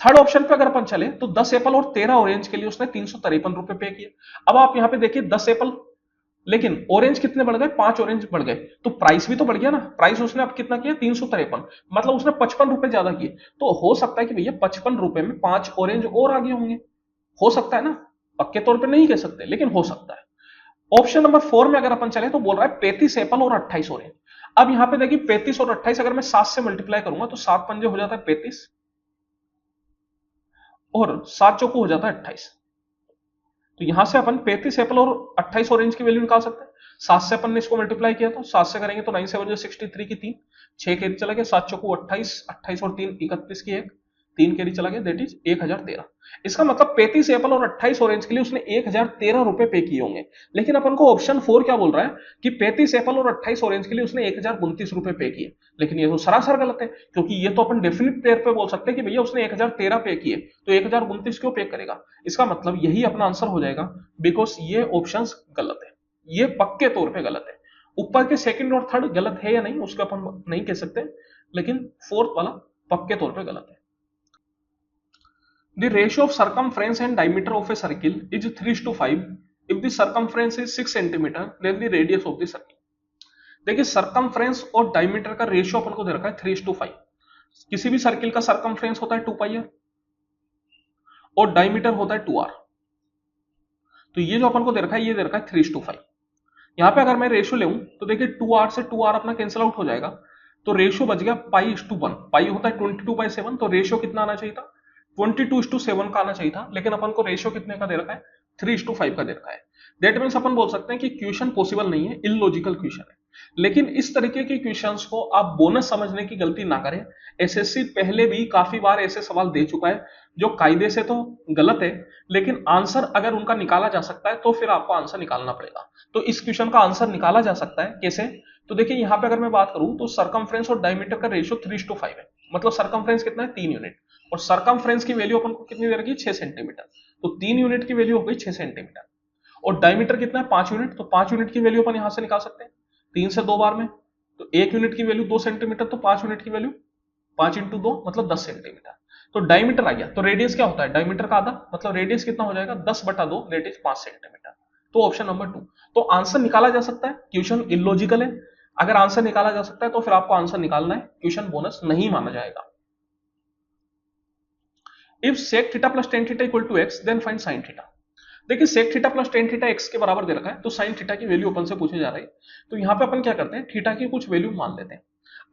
थर्ड ऑप्शन पे अगर अपन चले तो 10 एप्पल और 13 ऑरेंज के लिए उसने 353 रुपए पे किए। अब आप यहां पे देखिए 10 एप्पल, लेकिन ऑरेंज कितने बढ़ गए? 5 ऑरेंज बढ़ गए, तो प्राइस भी तो बढ़ गया ना। प्राइस उसने अब कितना किया? 353, मतलब उसने 55 रुपए ज्यादा किए। तो हो सकता है कि भैया 55 रुपए में 5 ऑरेंज और आगे होंगे। हो सकता है ना, पक्के तौर पे नहीं कह सकते, लेकिन हो सकता है। ऑप्शन नंबर 4 में अगर अपन चले तो बोल रहा है 35 एप्पल और 28 ऑरेंज। अब यहां पे देखिए 35 और 28 अगर मैं 7 से मल्टीप्लाई करूंगा तो 7 पंजे हो जाता है 35 और 7 चौको हो जाता है 28। तो यहां से अपन 35 एप्पल और 28 ऑरेंज की वैल्यू निकाल सकते हैं। 7 से अपन ने इसको मल्टीप्लाई किया था, 7 से करेंगे तो 9 7 63 की 3, 6 के चला गया, 7 चौको 28, 28 और 3 31 की 1, 3 कैरी चला गया, दैट इज 1013। इसका मतलब 35 एप्पल और 28 ऑरेंज के लिए उसने 1013 रुपए पे किए होंगे। लेकिन अपन को ऑप्शन 4 क्या बोल रहा है कि 35 एप्पल और 28 ऑरेंज के लिए उसने 1032 रुपए पे किए। लेकिन ये तो सरासर गलत है, क्योंकि ये तो अपन डेफिनेट पेयर पे बोल सकते हैं कि भैया उसने 1013 पे किए, तो 1032 क्यों पे करेगा। इसका मतलब यही अपना आंसर हो जाएगा, बिकॉज ये ऑप्शन गलत है, ये पक्के तौर पर गलत है। ऊपर के सेकंड और थर्ड गलत है या नहीं उसको अपन नहीं कह सकते, लेकिन फोर्थ वाला पक्के तौर पे गलत है। The ratio of circumference and diameter of a circle is 3:5 if the circumference is 6 cm then the radius of the circle। देखिए सर्कमफ्रेंस और डायमीटर का रेशियो अपन को दे रखा है 3:5। किसी भी सर्किल का सर्कमफ्रेंस होता है 2πr और डायमीटर होता है 2r। तो ये जो अपन को दे रखा है ये दे रखा है 3:5। यहां पे अगर मैं रेशियो लेऊं तो देखिए 2r से 2r अपना कैंसिल आउट हो जाएगा, तो रेशियो बच गया π/1। पाई होता है 22/7, तो रेशियो कितना आना चाहिए था 22:7 का आना चाहिए था, लेकिन अपन को रेशियो कितने का दे रखा है 3:5 का दे रखा है। दैट मीन्स अपन बोल सकते हैं कि क्वेश्चन पॉसिबल नहीं है, इलॉजिकल क्वेश्चन है। लेकिन इस तरीके के क्वेश्चंस को आप बोनस समझने की गलती ना करें। एसएससी पहले भी काफी बार ऐसे सवाल दे चुका है जो कायदे से तो गलत है, लेकिन आंसर अगर उनका निकाला जा सकता है तो फिर आपको आंसर निकालना पड़ेगा। तो इस क्वेश्चन का आंसर निकाला जा सकता है कैसे, तो देखिए यहां पे अगर मैं बात करूं तो सर्कमफ्रेंस और डायमीटर का रेशियो 3:5 है, मतलब सर्कमफ्रेंस कितना है 3 यूनिट, और सर्कमफ्रेंस की वैल्यू अपन को कितनी दे रखी है 6 सेंटीमीटर, तो 3 यूनिट की वैल्यू हो गई 6 सेंटीमीटर। और डायमीटर कितना है 5 यूनिट, तो 5 यूनिट की वैल्यू अपन यहां से निकाल सकते हैं 3 से 2 बार में, तो 1 यूनिट की वैल्यू 2 सेंटीमीटर, तो 5 यूनिट की वैल्यू 5 इंटू 2 मतलब 10 सेंटीमीटर। तो डायमीटर आ गया, तो रेडियस क्या होता है डायमीटर का आधा, मतलब रेडियस कितना हो जाएगा 10/2 दैट इज 5 सेंटीमीटर। तो ऑप्शन नंबर 2। तो आंसर निकाला जा सकता है, क्वेश्चन इलॉजिकल है। अगर आंसर निकाला जा सकता है तो फिर आपको आंसर निकालना है, क्वेश्चन बोनस नहीं माना जाएगा। If sec theta plus tan theta equal to x then find sin theta. देखिए sec theta plus tan theta x के बराबर दे रखा है, तो sin थीटा की वैल्यू अपन से पूछे जा रही है। तो यहां पे अपन क्या करते हैं थीटा की कुछ वैल्यू मान लेते हैं।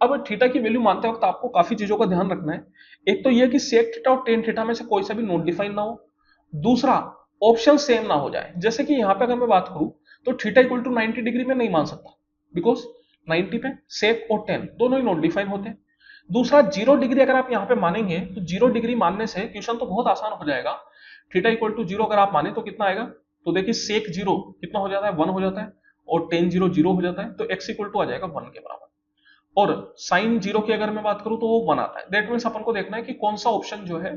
अब थीटा की वैल्यू मानते वक्त आपको काफी चीजों का ध्यान रखना है। एक तो यह कि sec थीटा और tan थीटा में से कोई सा भी नॉट डिफाइन ना हो, दूसरा ऑप्शन सेम ना हो जाए। जैसे कि यहां पे अगर मैं बात करूं तो थीटा इक्वल टू 90 डिग्री में नहीं मान सकता, बिकॉज 90 पे sec और tan दोनों ही नॉट डिफाइन होते हैं। दूसरा 0 डिग्री अगर आप यहाँ पे मानेंगे तो 0 डिग्री मानने से क्वेश्चन तो बहुत आसान हो जाएगा। थीटा इक्वल टू 0 अगर आप माने तो कितना आएगा, तो देखिए सेक 0 कितना हो जाता है 1 हो जाता है, और tan 0 0 हो जाता है, तो x इक्वल टू आ जाएगा 1 के बराबर। और साइन 0 की अगर मैं बात करूं तो वो 1 आता है। दैट मीन्स अपन को देखना है कि कौन सा ऑप्शन जो है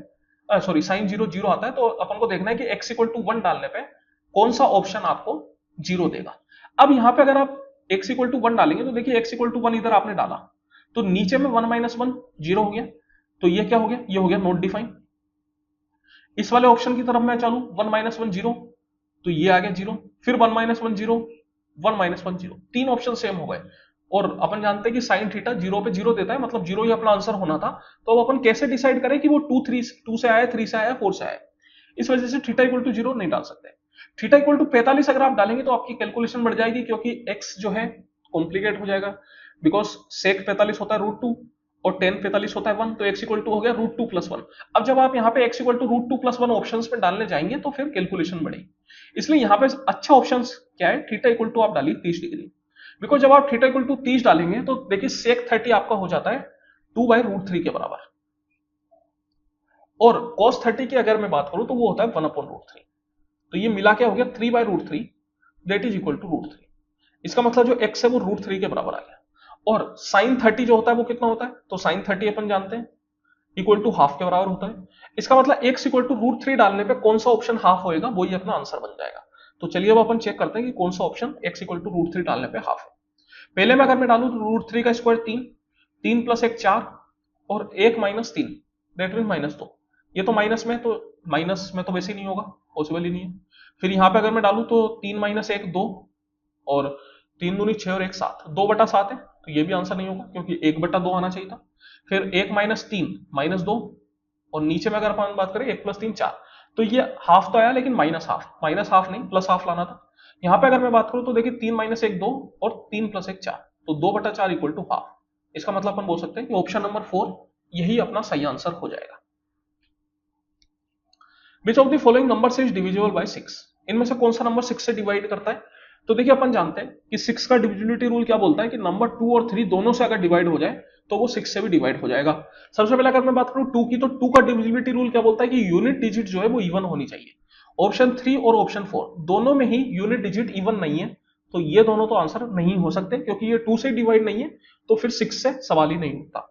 सॉरी साइन 0 0 आता है, तो अपन को देखना है कि x इक्वल टू 1 डालने पे कौन सा ऑप्शन आपको 0 देगा। अब यहाँ पे अगर आप x इक्वल टू 1 डालेंगे तो देखिए x इक्वल टू 1 इधर आपने डाला तो नीचे में 1 - 1 0 हो गया, तो ये क्या हो गया ये हो गया नॉट डिफाइन। इस वाले ऑप्शन की तरफ मैं चलूं 1 - 1 0, तो ये आ गया 0, फिर 1 - 1 0 1 - 1 0, तीन ऑप्शन सेम हो गए। और अपन जानते हैं कि साइन थीटा 0 पे 0 देता है, मतलब 0 ही अपना आंसर होना था। तो अब अपन कैसे डिसाइड करें कि वो 2 से आया 3 से आया 4 से आया। इस वजह से थीटा इक्वल टू 0 नहीं डाल सकते। थीटा इक्वल टू 45 अगर आप डालेंगे तो आपकी कैलकुलेशन बढ़ जाएगी, क्योंकि x जो है कॉम्प्लिकेट हो जाएगा, बिकॉज सेक 45 होता है √2 और tan 45 होता है 1, तो x इक्वल टू हो गया √2 + 1। अब जब आप यहाँ पे x इक्वल टू √2 + 1 ऑप्शंस में डालने जाएंगे तो फिर कैलकुलेशन बढ़ेगी। इसलिए यहाँ पे अच्छा ऑप्शन क्या है, थीटा इक्वल टू आप डालिए 30 डिग्री, बिकॉज जब आप थीटा इक्वल टू 30 डालेंगे तो देखिए सेक 30 आपका हो जाता है 2/√3 के बराबर, और cos 30 की अगर मैं बात करूं तो वो होता है 1/√3। तो ये मिला क्या हो गया 3/√3 दैट इज इक्वल टू √3। इसका मतलब जो x है वो √3 के बराबर आ गया। और sin 30 जो होता है वो कितना होता है, तो sin 30 अपन जानते हैं इक्वल टू हाफ के बराबर होता है। इसका मतलब x इक्वल टू √3 डालने पे कौन सा ऑप्शन हाफ होएगा वही अपना आंसर बन जाएगा। तो चलिए अब अपन चेक करते हैं कि कौन सा ऑप्शन x इक्वल टू √3 डालने पे हाफ है। पहले में अगर मैं डालूं तो √3 का स्क्वायर 3, 3 + 1 4, और 1 - 3 दैट मीन -2। ये तो माइनस में, तो माइनस में तो वैसे ही नहीं होगा, पॉसिबल ही नहीं है। फिर यहाँ पे अगर मैं डालूं तो 3 - 1 2, और 3 दूनी 6 और 1 7, 2/7 है, तो ये भी आंसर नहीं होगा क्योंकि 1/2 आना चाहिए था। फिर 1 - 3 -2, और नीचे में अगर अपन बात करें 1 + 3 4, तो ये हाफ तो आया लेकिन माइनस हाफ नहीं, प्लस हाफ लाना था। यहाँ पे अगर मैं बात करूं तो देखिए 3 - 1 2 और 3 + 1 4, तो 2/4 इक्वल टू हाफ। इसका मतलब अपन बोल सकते हैं कि ऑप्शन नंबर 4 यही अपना सही आंसर हो जाएगा। Which of the following numbers is divisible by 6? इनमें से कौन सा नंबर 6 से डिवाइड करता है? तो देखिए अपन जानते हैं कि 6 का डिविजिबिलिटी रूल क्या बोलता है कि नंबर 2 और 3 दोनों से अगर डिवाइड हो जाए तो वो 6 से भी डिवाइड हो जाएगा। सबसे पहले अगर मैं बात करूं 2 की, तो 2 का डिविजिबिलिटी रूल क्या बोलता है कि यूनिट डिजिट जो है वो इवन होनी चाहिए। ऑप्शन 3 और ऑप्शन 4 दोनों में ही यूनिट डिजिट इवन नहीं है, तो ये दोनों तो आंसर नहीं हो सकते, क्योंकि ये 2 से डिवाइड नहीं है, तो फिर 6 से सवाल ही नहीं उठता।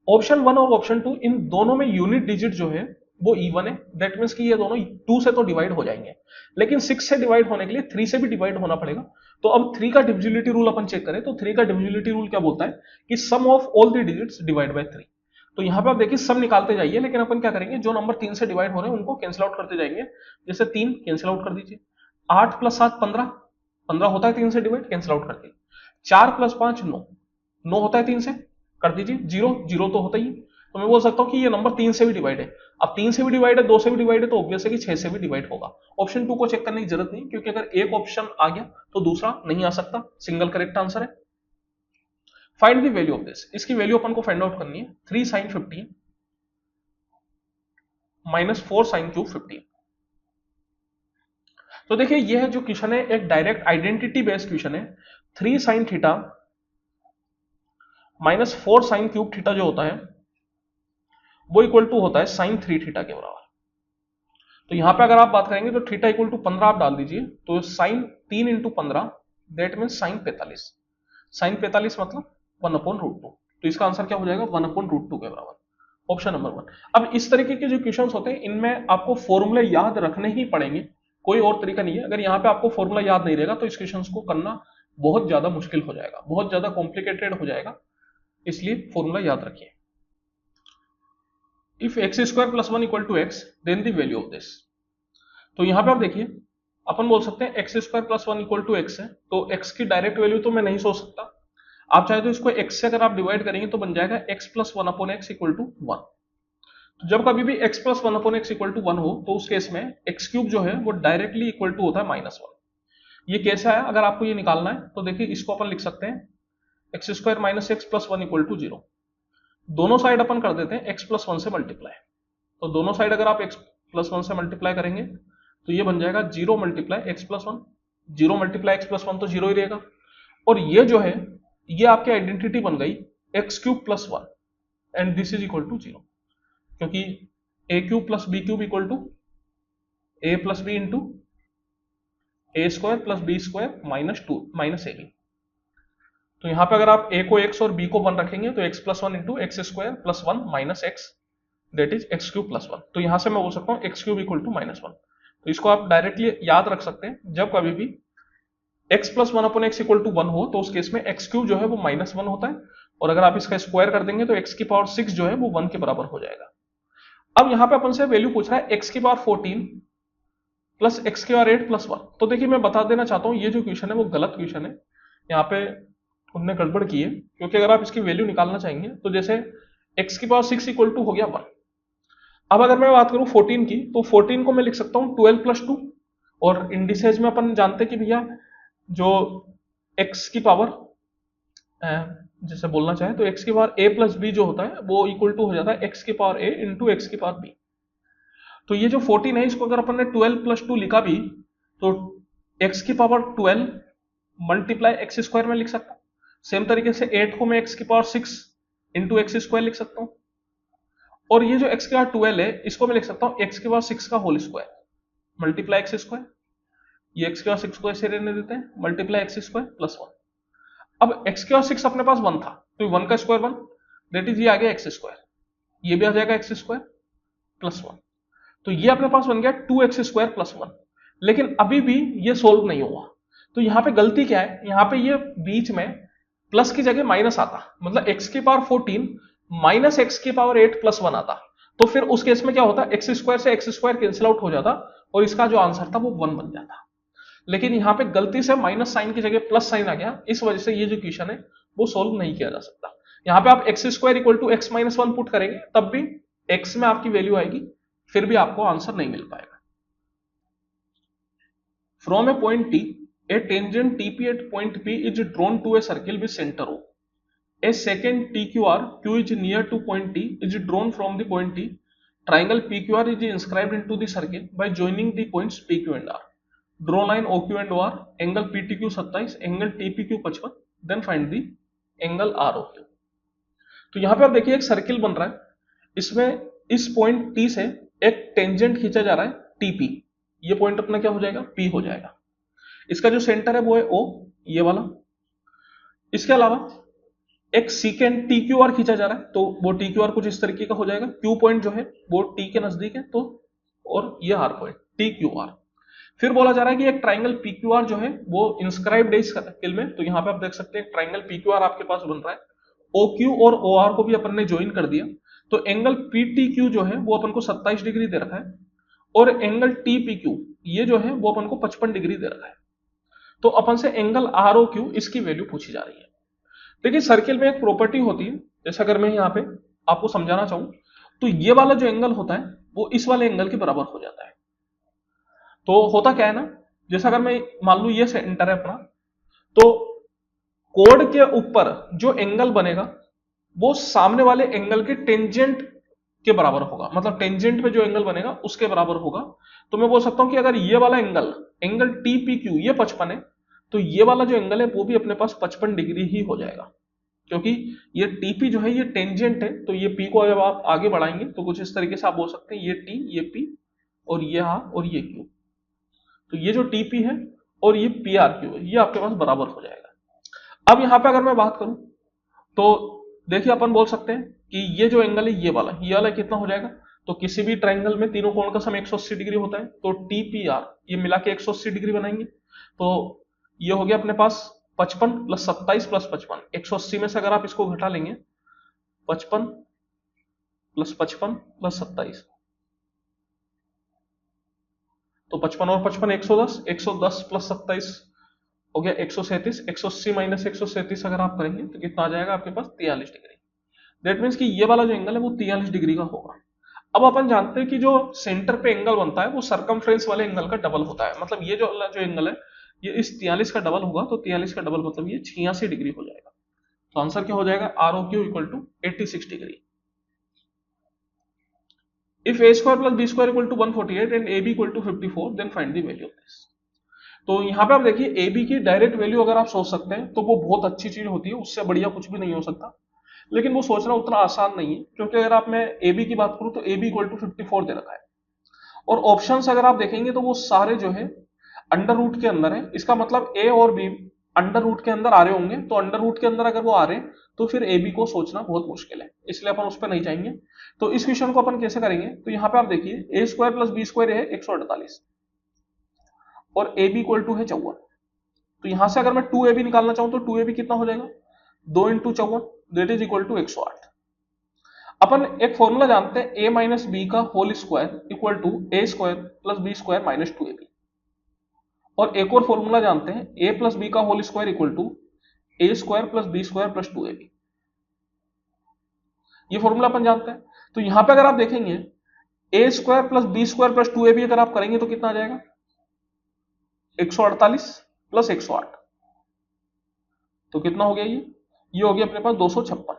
ऑप्शन 1 और ऑप्शन 2 इन दोनों में यूनिट डिजिट जो है वो इवन है, दैट मीन्स कि ये दोनों 2 से तो डिवाइड हो जाएंगे, लेकिन 6 से डिवाइड होने के लिए 3 से भी डिवाइड होना पड़ेगा। तो अब 3 का डिविजिबिलिटी रूल अपन चेक करें, तो 3 का डिविजिबिलिटी रूल क्या बोलता है कि sum of all the digits divide by 3। तो यहां पे आप देखिए सम निकालते जाइए, लेकिन अपन क्या करेंगे, जो नंबर 3 से डिवाइड हो रहे हैं उनको कैंसिल आउट करते जाएंगे। जैसे 3 कैंसिल आउट कर दीजिए, 8 प्लस 7 15, 15 होता है 3 से डिवाइड, कैंसिल आउट करके। 4 प्लस 5 9, 9 होता है 3 से, कर दीजिए। 0 0 तो होता ही है, तो मैं बोल सकता हूं कि ये नंबर 3 से भी डिवाइड है। अब 3 से भी डिवाइड है, 2 से भी डिवाइड है, तो ऑब्वियस है कि 6 से भी डिवाइड होगा। ऑप्शन 2 को चेक करने की जरूरत नहीं, क्योंकि अगर एक ऑप्शन आ गया तो दूसरा नहीं आ सकता, सिंगल करेक्ट आंसर है। Find the value of this, इसकी वैल्यू अपन को फाइंड आउट करनी है। 3 sin 15 माइनस 4 sin क्यूब 15। तो देखिए यह जो क्वेश्चन है एक डायरेक्ट आइडेंटिटी बेस्ड क्वेश्चन है। 3 sin theta minus 4 sin cube theta जो होता है वो इक्वल टू होता है sin 3 थीटा के बराबर। तो यहां पे अगर आप बात करेंगे तो थीटा इक्वल टू 15 आप डाल दीजिए, तो sin 3 into 15 that mean sin 45। sin 45 मतलब 1/√2, तो इसका आंसर क्या हो जाएगा 1/√2 के बराबर, ऑप्शन नंबर 1। अब इस तरीके के जो क्वेश्चंस होते हैं इनमें आपको फॉर्मूले याद रखने ही पड़ेंगे, कोई और तरीका नहीं है। अगर यहाँ पे आपको फॉर्मूला याद नहीं रहेगा तो इस क्वेश्चंस को करना बहुत ज्यादा मुश्किल हो जाएगा, बहुत ज्यादा कॉम्प्लिकेटेड हो जाएगा, इसलिए फॉर्मूला याद रखिए। If x square plus 1 equal to x then the value of this. तो यहां पे आप देखिए अपन बोल सकते हैं x square plus 1 equal to x है, तो एक्स की डायरेक्ट वैल्यू तो मैं नहीं सोच सकता। आप चाहे तो इसको एक्स से अगर आप डिवाइड करेंगे तो बन जाएगा x plus 1 upon x equal to 1। तो जब कभी भी x plus 1 upon x equal to 1 हो तो उस केस में एक्स क्यूब जो है वो डायरेक्टली इक्वल टू होता है -1। ये कैसा है, अगर आपको ये निकालना है तो देखिए इसको अपन लिख सकते हैं x square minus x plus 1 equal to 0। दोनों साइड अपन कर देते हैं एक्स प्लस 1 से मल्टीप्लाई। तो दोनों साइड अगर आप एक्स प्लस 1 से मल्टीप्लाई करेंगे तो ये बन जाएगा 0 multiply x plus 1। 0 multiply x plus 1 तो 0 ही रहेगा, और ये जो है ये आपकी आइडेंटिटी बन गई x cube plus 1 and this is equal to 0, क्योंकि a cube plus b cube equal to a plus b into a square plus B square minus a b. तो यहां पे अगर आप a को x और b को 1 रखेंगे तो x plus 1 into x square plus 1 minus x that is x cube plus 1। तो यहां से मैं बोल सकता हूं एक्स क्यूब इक्वल टू -1। तो इसको आप डायरेक्टली याद रख सकते हैं, जब कभी भी x plus 1 upon x equal to 1 हो तो उस केस में एक्स क्यूब जो है वो -1 होता है, और अगर आप इसका स्क्वायर कर देंगे तो x की पावर 6 जो है वो 1 के बराबर हो जाएगा। अब यहां पे अपन से वैल्यू पूछ रहा है x की पावर 14 प्लस x की पावर 8 प्लस 1। तो देखिए मैं बता देना चाहता हूं ये जो क्वेश्चन है वो गलत क्वेश्चन है, यहाँ पे उन्होंने गड़बड़ की है, क्योंकि अगर आप इसकी वैल्यू निकालना चाहेंगे तो जैसे x की पावर 6 इक्वल टू हो गया 1। अब अगर मैं बात करूं 14 की, तो 14 को मैं लिख सकता हूं 12 प्लस 2, और इंडिसेज में अपन जानते हैं कि भैया जो x की पावर जैसे बोलना चाहे तो x की पावर a प्लस बी जो होता है वो इक्वल टू हो जाता है x की पावर a इंटू एक्स की पावर b। तो ये जो 14 है इसको अगर अपन ने 12 प्लस 2 लिखा भी तो x की पावर 12 मल्टीप्लाई एक्स स्क्वायर में लिख सकता हूं। सेम तरीके से 8 को मैं x की पावर 6 इंटू एक्स स्क्वायर लिख सकता हूं, और ये जो x की पावर 12 है इसको मैं लिख सकता हूं x की पावर 6 का whole square multiply x square. ये x की पावर 6 को ऐसे रहने देते हैं, मल्टीप्लाई एक्स स्क्वायर प्लस 1। अब x की पावर 6 अपने पास 1 था, तो 1 का स्क्वायर 1 दैट इज ये आ गया एक्स स्क्वायर, ये भी आ जाएगा एक्स स्क्वायर प्लस 1। तो ये अपने पास बन गया 2x स्क्वायर प्लस 1। लेकिन अभी भी ये सोल्व नहीं हुआ, तो यहां पे गलती क्या है, यहां पे ये बीच में प्लस की जगह माइनस आता, मतलब x की पावर 14 माइनस एक्स की पावर 8 प्लस 1 आता। तो फिर उस केस में क्या होता, एक्स स्क्वायर से एक्स स्क्वायर कैंसिल आउट हो जाता और इसका जो आंसर था वो 1 बन जाता। लेकिन यहां पे गलती से माइनस साइन की जगह प्लस साइन आ गया, इस वजह से ये जो क्वेश्चन है वो सोल्व नहीं किया जा सकता। यहां पे आप x square equal to x minus 1 put करेंगे तब भी x में आपकी वैल्यू आएगी, फिर भी आपको आंसर नहीं मिल पाएगा। From a point T, a tangent TP at point P is drawn to a circle with center O. A second TQR, Q is near to point T, is drawn from the point T. Triangle PQR is inscribed into the circle by joining the points PQ and R. Draw line OQ and OR. Angle PTQ 27, angle TPQ 55. Then find the angle ROQ. तो यहां पे आप देखिए एक circle बन रहा है, इसमें इस पॉइंट टी से एक टेंजेंट खींचा जा रहा है टीपी, ये पॉइंट अपना क्या हो जाएगा, पी हो जाएगा। इसका जो सेंटर है वो है ओ, ये वाला। इसके अलावा एक सीकेंड टी क्यू आर खींचा जा रहा है, तो वो टी क्यू आर कुछ इस तरीके का हो जाएगा, क्यू पॉइंट जो है वो टी के नजदीक है, तो और ये R point T Q R. फिर बोला जा रहा है कि एक ट्राइंगल पी क्यू आर जो है वो इंस्क्राइब्ड है इस सर्किल में, तो यहां पे आप देख सकते हैं ट्राइंगल पी क्यू आर आपके पास बन रहा है। ओ क्यू और ओ आर को भी अपन ने ज्वाइन कर दिया, तो एंगल पी टी क्यू जो है वो अपन को 27 डिग्री दे रखा है, और एंगल टी पी क्यू ये जो है वो अपन को 55 डिग्री दे रखा है। तो अपन से एंगल आर ओ क्यू इसकी वैल्यू पूछी जा रही है। देखिए सर्किल में एक प्रॉपर्टी होती है, जैसे अगर मैं यहाँ पे आपको समझाना चाहूं, तो ये वाला जो एंगल होता है वो इस वाले एंगल के बराबर हो जाता है। तो होता क्या है ना, जैसे अगर मैं मान लू ये सेंटर है अपना, तो कोड के ऊपर जो एंगल बनेगा वो सामने वाले एंगल के टेंजेंट के बराबर होगा, मतलब टेंजेंट पे जो एंगल बनेगा उसके बराबर होगा। तो मैं बोल सकता हूं कि अगर ये वाला angle angle T P Q ये 55 है, तो ये वाला जो एंगल है वो भी अपने पास 55 डिग्री ही हो जाएगा, क्योंकि ये टीपी जो है ये टेंजेंट है। तो ये पी को जब आप आगे बढ़ाएंगे तो कुछ इस तरीके से आप बोल सकते हैं ये टी ये पी और ये आर और ये क्यू, तो ये जो टीपी है और ये पी आर क्यू है ये आपके पास बराबर हो जाएगा। अब यहां पे अगर मैं बात करूं तो देखिए अपन बोल सकते हैं कि ये जो एंगल है ये वाला कितना हो जाएगा, तो किसी भी ट्राइंगल में तीनों कोण का सम 180 डिग्री होता है, तो टी पी आर ये मिला के 180 डिग्री बनाएंगे। तो ये हो गया अपने पास 55 प्लस 27 प्लस 55, 180 में से अगर आप इसको घटा लेंगे 55 प्लस 55 प्लस 27, तो 55 और 55 110, 110 प्लस 27 हो गया 137, 180 माइनस 137 अगर आप करेंगे तो कितना आ जाएगा आपके पास 43 डिग्री। दैट मीन्स कि ये वाला जो एंगल है वो 43 डिग्री का होगा। अब अपन जानते हैं कि जो सेंटर पे एंगल बनता है वो सरकमफ्रेंस वाले एंगल का डबल होता है, मतलब ये जो एंगल है ये इस 43 का डबल होगा, तो 43 का डबल मतलब ये 86 डिग्री हो जाएगा। तो आंसर क्या हो जाएगा, R O Q equal to 86 degree. If A square plus B square equal to 148 and A B equal to 54 then find the value of this. तो यहाँ पे आप देखिए ए बी की डायरेक्ट वैल्यू अगर आप सोच सकते हैं तो वो बहुत अच्छी चीज होती है, उससे बढ़िया कुछ भी नहीं हो सकता, लेकिन वो सोचना उतना आसान नहीं है, क्योंकि अगर आप मैं ए बी की बात करूं तो ए बी इक्वल टू 54 दे रखा है, और ऑप्शंस अगर आप देखेंगे तो वो सारे जो है अंडर रूट के अंदर है। इसका मतलब ए और बी अंडर रूट के अंदर आ रहे होंगे, तो अंडर रूट के अंदर अगर वो आ रहे हैं तो फिर ए बी को सोचना बहुत मुश्किल है, इसलिए अपन उस पर नहीं जाएंगे। तो इस क्वेश्चन को अपन कैसे करेंगे, तो यहाँ पे आप देखिए ए स्क्वायर प्लस बी स्क्वायर है 148 और ए बी इक्वल टू है 54, तो यहां से अगर मैं 2ab निकालना चाहूं तो 2ab कितना हो जाएगा, 2 into 54 that is equal to 108। अपन एक फॉर्मूला जानते हैं a माइनस बी का whole square equal to A square plus B square minus 2ab, और एक और फॉर्मूला जानते हैं a प्लस बी का whole square equal to A square plus B square plus 2ab, ये फॉर्मूला अपन जानते हैं। तो यहां पे अगर आप देखेंगे a square plus B square plus 2ab अगर आप करेंगे तो कितना आ जाएगा, 148 प्लस 108, तो कितना हो गया ये हो गया अपने पास 256।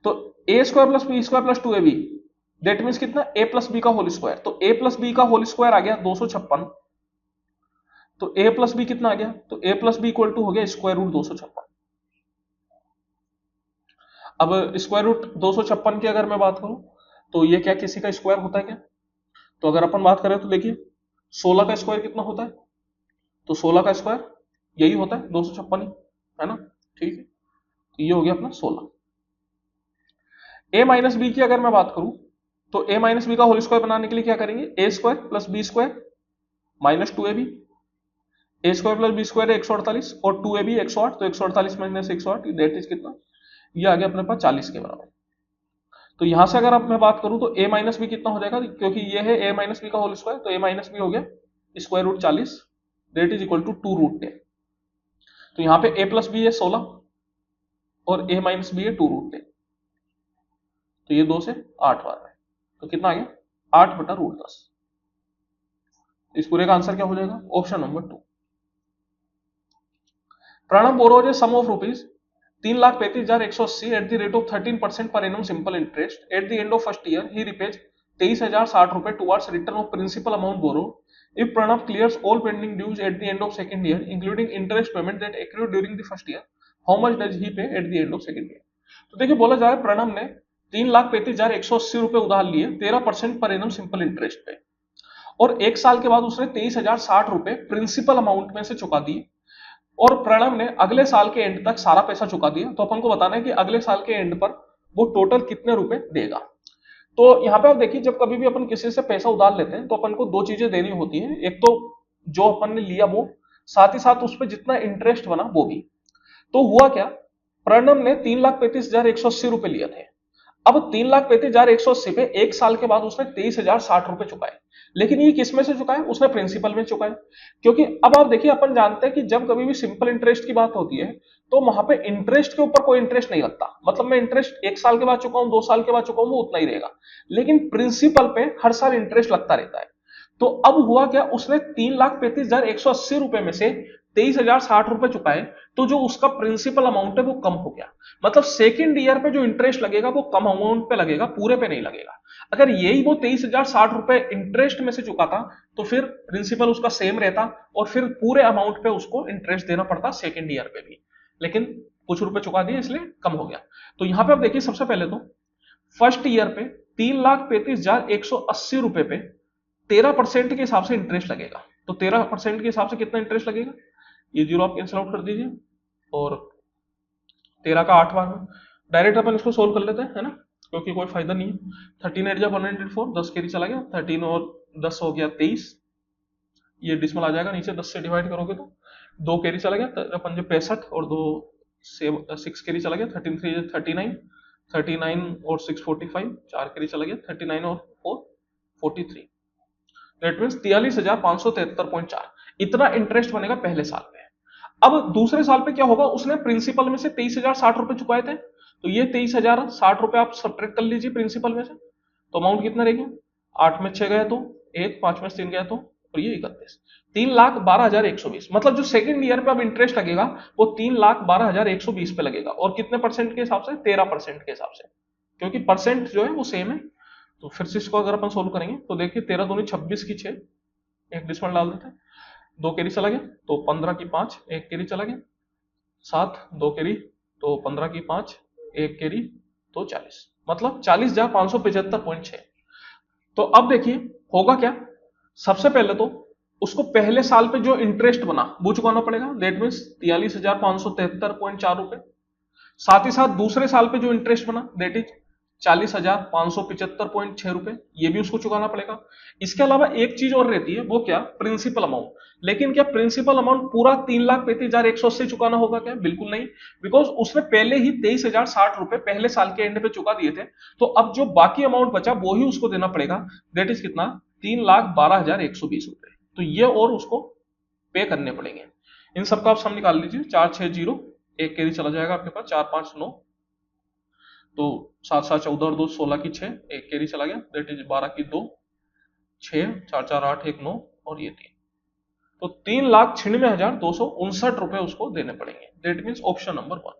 तो a square plus B square plus 2ab that means कितना, ए प्लस बी का होल स्क्वायर, तो ए प्लस बी का होल स्क्वायर आ गया 256, तो ए प्लस बी कितना आ गया, तो a plus B equal to हो गया स्क्वायर रूट 256। अब स्क्वायर रूट 256 की अगर मैं बात करूं तो ये क्या किसी का स्क्वायर होता है क्या, तो अगर अपन बात करें तो देखिए 16 का स्क्वायर कितना होता है, तो 16 का स्क्वायर यही होता है 256 है ना, ठीक है, तो ये हो गया अपना 16। ए माइनस बी की अगर मैं बात करूं तो ए माइनस बी का होल स्क्वायर बनाने के लिए क्या करेंगे, a square plus B square minus 2ab, a square plus B square 148 और 2ab 108, तो 148 माइनस 108 दैट इज कितना, ये आ गया अपने पास 40 के बराबर। तो यहां से अगर आप मैं बात करूं तो a माइनस बी कितना हो जाएगा, क्योंकि ये है a माइनस बी का होल स्क्वायर, तो a माइनस बी हो गया square root 40 that is equal to 2 root 10। तो यहां पे a प्लस बी है 16 और a माइनस बी है 2 रूट 10, तो ये 2 से 8 बार है, तो कितना आ गया 8 बटा रूट 10। इस पूरे का आंसर क्या हो जाएगा, option number 2। Pranab borrows a sum of rupees 3,35,180 at the rate of 13% per annum simple interest. At the end of first year, he repays 23,060 रुपए towards return of principal amount borrowed. If Pranav clears all pending dues at the end of second year, including interest payment that accrued during the first year, how much does he pay at the end of second year? तो देखिए बोला जा रहा है प्रणब ने 3,35,180 रुपए उधार लिए 13% पर एनम सिंपल इंटरेस्ट पे, और एक साल के बाद उसने 23,060 रुपए प्रिंसिपल अमाउंट में से चुका दिए, और प्रणब ने अगले साल के एंड तक सारा पैसा चुका दिया। तो अपन को बताना है कि अगले साल के एंड पर वो टोटल कितने रुपए देगा। तो यहाँ पे आप देखिए, जब कभी भी अपन किसी से पैसा उधार लेते हैं तो अपन को दो चीजें देनी होती हैं, एक तो जो अपन ने लिया वो, साथ ही साथ उस पर जितना इंटरेस्ट बना वो भी। तो हुआ क्या, प्रणब ने 3,35,180 रुपए लिए थे। अब 3,35,180 पे एक साल के बाद उसने 23,060 रुपए चुकाए, लेकिन ये किस में से चुकाए, उसने प्रिंसिपल में चुकाए। क्योंकि अब आप देखिए, अपन जानते हैं कि जब कभी भी सिंपल इंटरेस्ट की बात होती है तो वहां पे इंटरेस्ट के ऊपर कोई इंटरेस्ट नहीं लगता, मतलब मैं इंटरेस्ट एक साल के बाद चुकाऊं, 2 साल के बाद चुकाऊं, वो उतना ही रहेगा, लेकिन प्रिंसिपल पे हर साल इंटरेस्ट लगता रहता है। तो अब हुआ क्या, उसने 3,35,180 रुपए में से 23,060 रुपए चुकाए, तो जो उसका प्रिंसिपल अमाउंट है वो कम हो गया। मतलब सेकेंड ईयर पे जो इंटरेस्ट लगेगा वो कम अमाउंट पे लगेगा, पूरे पे नहीं लगेगा। अगर यही वो 23,060 रुपए इंटरेस्ट में से चुकाता तो फिर प्रिंसिपल उसका सेम रहता, और फिर पूरे अमाउंट पे उसको इंटरेस्ट देना पड़ता सेकेंड ईयर पे भी, लेकिन कुछ रुपए चुका दिए इसलिए कम हो गया। तो यहां पे आप देखिए, सबसे पहले तो फर्स्ट ईयर पे 3,35,180 रुपए पे 13% के हिसाब से इंटरेस्ट लगेगा। तो 13% के हिसाब से कितना इंटरेस्ट लगेगा, ये जीरो आप कैंसिल आउट कर दीजिए, और 13 का 8 बार में डायरेक्ट अपन इसको सोल्व कर लेते हैं, है ना, क्योंकि कोई फायदा नहीं है। 13 8 जा 104, 10 कैरी चला गया, 13 और 10 हो गया 23, ये डिसमल आ जाएगा नीचे, 10 से डिवाइड करोगे तो 2 कैरी चला गया, 5 65, और 2 6 कैरी चला गया, 13 3 39, 39 और 6 45, 4 कैरी चला गया, 39 और 4 43, दैट मीन्स 43,573.4 इतना इंटरेस्ट बनेगा पहले साल में। अब दूसरे साल पे क्या होगा, उसने प्रिंसिपल में से 23,060 रुपए चुकाए थे, तो ये 23,060 रुपए आप सब्ट्रैक्ट कर लीजिए प्रिंसिपल में से, तो अमाउंट कितना रहेगा, 8 में 6 गया तो 1, 5 में 3 गया तो, और ये 31, 3,12,120। मतलब जो सेकंड ईयर पे अब इंटरेस्ट लगेगा वो 3,12,120 पे लगेगा, और कितने परसेंट के हिसाब से, 13% के हिसाब से, क्योंकि परसेंट जो है वो सेम है। तो फिर से इसको अगर अपन सोल्व करेंगे तो देखिए, 13 दूनी 26 की 6, एक डिसमल डाल देते हैं, 2 कैरी चला गया तो 15 की 5, एक कैरी चला गया, 7 2 कैरी तो 15 की 5, एक कैरी तो 40, मतलब 40 जा 575.6। तो अब देखिए होगा क्या, सबसे पहले तो उसको पहले साल पे जो इंटरेस्ट बना वो चुकाना पड़ेगा, दैट मीन्स 43,573.4 रुपए। साथ ही साथ दूसरे साल पे जो इंटरेस्ट बना दैट इज 40,575.6 रुपए, ये भी उसको चुकाना पड़ेगा। इसके अलावा एक चीज और रहती है, वो क्या, प्रिंसिपल अमाउंट। लेकिन क्या प्रिंसिपल अमाउंट पूरा 3,35,180 चुकाना होगा क्या, बिल्कुल नहीं, बिकॉज उसने पहले ही 23,060 रुपए पहले साल के एंड पे चुका दिए थे। तो अब जो बाकी अमाउंट बचा वो ही उसको देना पड़ेगा, दैट इज कितना, 3,12,120 रुपए। तो ये और उसको पे करने पड़ेंगे। इन सबका आप सम निकाल लीजिए, 4 6 0, एक कैरी चला जाएगा आपके पास, 4 5 9, तो 7 7 14 और 2 16 की 6, एक कैरी चला गया, दैट इज 12 की 2, 6 4 4 8 1 9, और ये 3, तो 3,96,259 रुपए उसको देने पड़ेंगे, that means option number 1।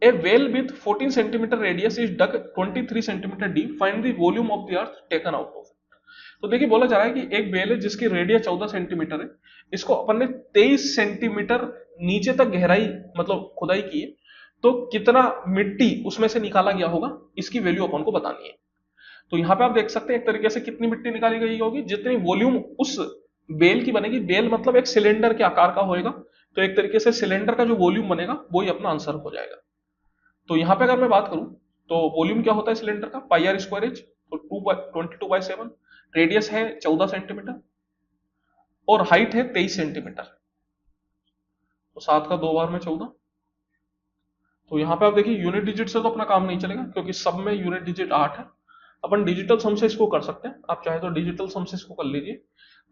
A well with 14 centimeter radius is dug 23 centimeter deep. Find the volume of the earth taken out of. तो देखिए बोला जा रहा है कि एक बेल है जिसकी रेडियस 14 सेंटीमीटर है, इसको अपन ने 23 सेंटीमीटर नीचे तक गहराई मतलब खुदाई की है, तो कितना मिट्टी उसमें से निकाला गया होगा, इसकी वैल्यू अपन को बतानी है। तो यहां पे आप देख सकते हैं एक तरीके से कितनी मिट्टी निकाली गई होगी, जितनी वॉल्यूम उस बेल की बनेगी, बेल मतलब एक सिलेंडर के आकार का होएगा, तो एक तरीके से सिलेंडर का जो वॉल्यूम बनेगा वही अपना आंसर हो जाएगा। तो यहां पे अगर मैं बात करूं तो वॉल्यूम क्या होता है सिलेंडर का, पाई आर स्क्वायर एच, तो 22/7, रेडियस है 14 सेंटीमीटर, और हाइट है 23 सेंटीमीटर, तो 7 का 2 बार में 14। तो यहां पे आप देखिए यूनिट डिजिट से तो अपना काम नहीं चलेगा, क्योंकि सब में यूनिट डिजिट 8 है। अपन डिजिटल सम से इसको कर सकते हैं, आप चाहे तो डिजिटल सम से इसको कर लीजिए।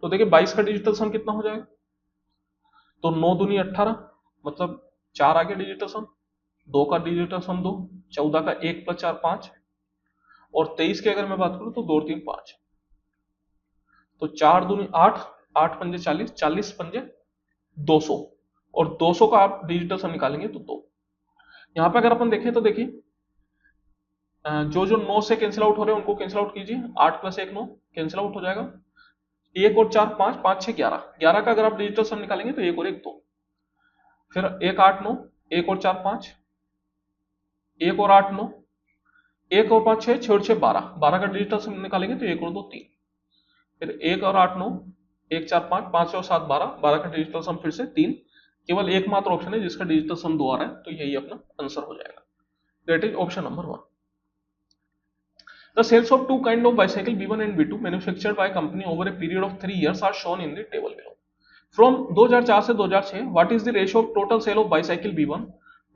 तो देखिए 22 का डिजिटल सम कितना हो जाएगा, तो 9 दूनी 18, मतलब 4 आ गया डिजिटल सम, 2 का डिजिटल सम 2, 14 का 1 + 4 5, और 23 की अगर मैं बात करूं तो 2 3 5, तो 4 दूनी 8, 8 पंजे 40, 40 पंजे 200, और 200 का आप डिजिटल सम निकालेंगे तो 2। यहां पे अगर अपन देखें तो देखिए जो जो 9 से कैंसिल आउट हो रहे हैं उनको कैंसिल आउट कीजिए, 8 + 1 9 कैंसिल आउट हो जाएगा, 1 और 4 5, 5 6 11, 11 का अगर आप डिजिटल सम निकालेंगे तो 1 और 1 2, फिर 1 8 9, 1 और 4 5, 1 और 8 9, 1 और 5 6, 6 और 6 12, 12 का डिजिटल सम निकालेंगे तो 1 और 2 3, फिर 1 और 8 9, 1 4 5, 5 और 7 12, 12 का डिजिटल सम फिर से 3, केवल एकमात्र ऑप्शन है जिसका डिजिटल सम 2 आ रहा है, तो यही अपना आंसर हो जाएगा, that is option number 1। The sales of two kind of bicycle B1 and B2 manufactured by company over a period of 3 years are shown in the table below. From 2004 से 2006, what is the ratio of total sale of bicycle B1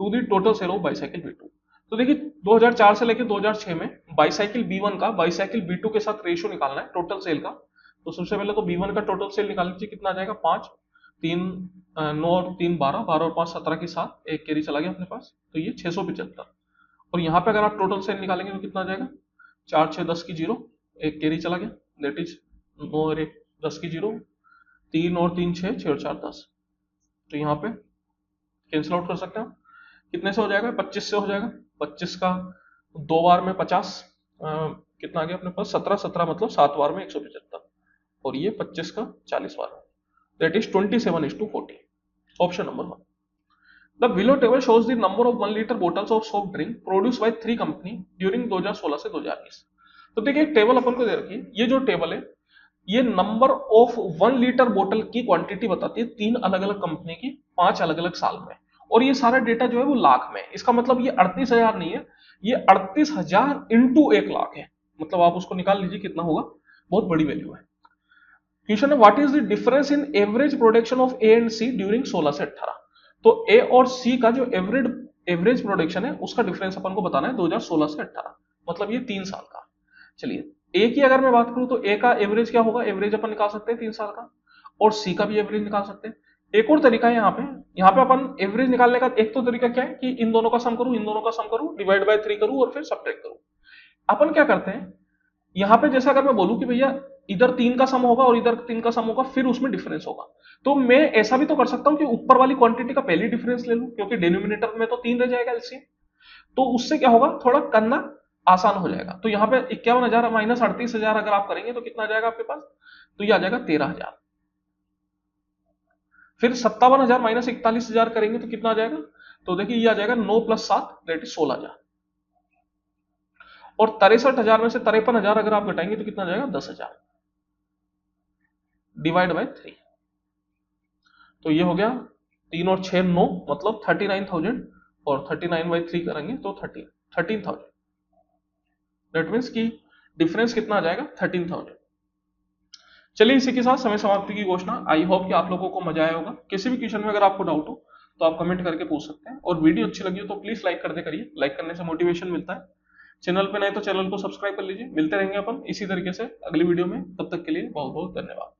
to the total sale of bicycle B2? तो देखिए 2004 से लेकर 2006 में bicycle B1 का bicycle B2 के साथ ratio निकालना है टोटल सेल का। तो सबसे पहले तो B1 का टोटल सेल निकाल लीजिए, कितना आ जाएगा 5, 3 9 और 3 12, 12 और 5 17 के साथ एक कैरी चला गया अपने पास, तो ये 675। और यहाँ पे अगर आप टोटल सेल निकालेंगे तो कितना आ जाएगा 4 6 10 की 0, एक कैरी चला गया, दैट इज 9 और 1 10 की 0, 3 और 3 6, 6 और 4 10, तो यहाँ पे कैंसिल आउट कर सकते हैं। कितने से हो जाएगा 25 से हो जाएगा, 25 का 2 बार में 50, कितना आ गया अपने पास 17, 17 मतलब 7 बार में 175, और ये 25 का 40 बार, that is 27:40, option number 1। The below table shows the number of 1 liter bottles of soft drink produced by 3 company during 2016 से 2020। तो देखिए एक टेबल अपन को दे रखी है, ये जो टेबल है ये नंबर ऑफ 1 लीटर बोतल की क्वांटिटी बताती है 3 अलग अलग कंपनी की 5 अलग अलग साल में, और ये सारा डेटा जो है वो लाख में है। इसका मतलब ये 38,000 नहीं है, ये 38,000 इंटू 1 लाख है, मतलब आप उसको निकाल लीजिए कितना होगा, बहुत बड़ी वैल्यू है। क्वेश्चन है what is the difference in average production of A and C during 16 से 18। तो ए और सी का जो एवरेज प्रोडक्शन है उसका डिफरेंस अपन को बताना है 2016 से 18, मतलब ये 3 साल का। चलिए ए की अगर मैं बात करूं तो ए का एवरेज क्या होगा, एवरेज अपन निकाल सकते हैं 3 साल का, और सी का भी एवरेज निकाल सकते हैं। एक और तरीका है यहाँ पे अपन एवरेज निकालने का एक तो तरीका क्या है कि इन दोनों का सम करूं, इन दोनों का सम करूं, डिवाइड बाय 3 करूं और फिर सब्ट्रैक्ट करूं। अपन क्या करते हैं यहाँ पे, जैसे अगर मैं बोलूं कि भैया इधर 3 का सम होगा और इधर 3 का सम होगा, फिर उसमें डिफरेंस होगा, तो मैं ऐसा भी तो कर सकता हूं कि ऊपर वाली क्वांटिटी का पहले डिफरेंस ले लूं, क्योंकि डिनोमिनेटर में तो 3 रह जाएगा एलसीएम, तो उससे क्या होगा थोड़ा करना आसान हो जाएगा। तो यहाँ पे 51,000 माइनस 38,000 अगर आप करेंगे तो कितना आ जाएगा आपके पास, तो ये आ जाएगा 13,000। फिर 57,000 माइनस 41,000 करेंगे तो कितना आ जाएगा, तो देखिए ये आ जाएगा 9 + 7 दैट इज 16,000, और 63,000 में से 53,000 अगर आप घटाएंगे तो कितना आ जाएगा 10,000 डिवाइड बाय 3, तो ये हो गया 3 और 6 9, मतलब 39,000, और 39/3 करेंगे तो 13,000, दैट मीन्स कि डिफरेंस कितना आ जाएगा 13,000। चलिए इसी के साथ समय समाप्ति की घोषणा। आई होप कि आप लोगों को मजा आया होगा। किसी भी क्वेश्चन में अगर आपको डाउट हो तो आप कमेंट करके पूछ सकते हैं, और वीडियो अच्छी लगी हो तो प्लीज लाइक कर दे करिए, लाइक करने से मोटिवेशन मिलता है। चैनल पे नए तो चैनल को सब्सक्राइब कर लीजिए। मिलते रहेंगे अपन इसी तरीके से अगली वीडियो में, तब तक के लिए बहुत बहुत धन्यवाद।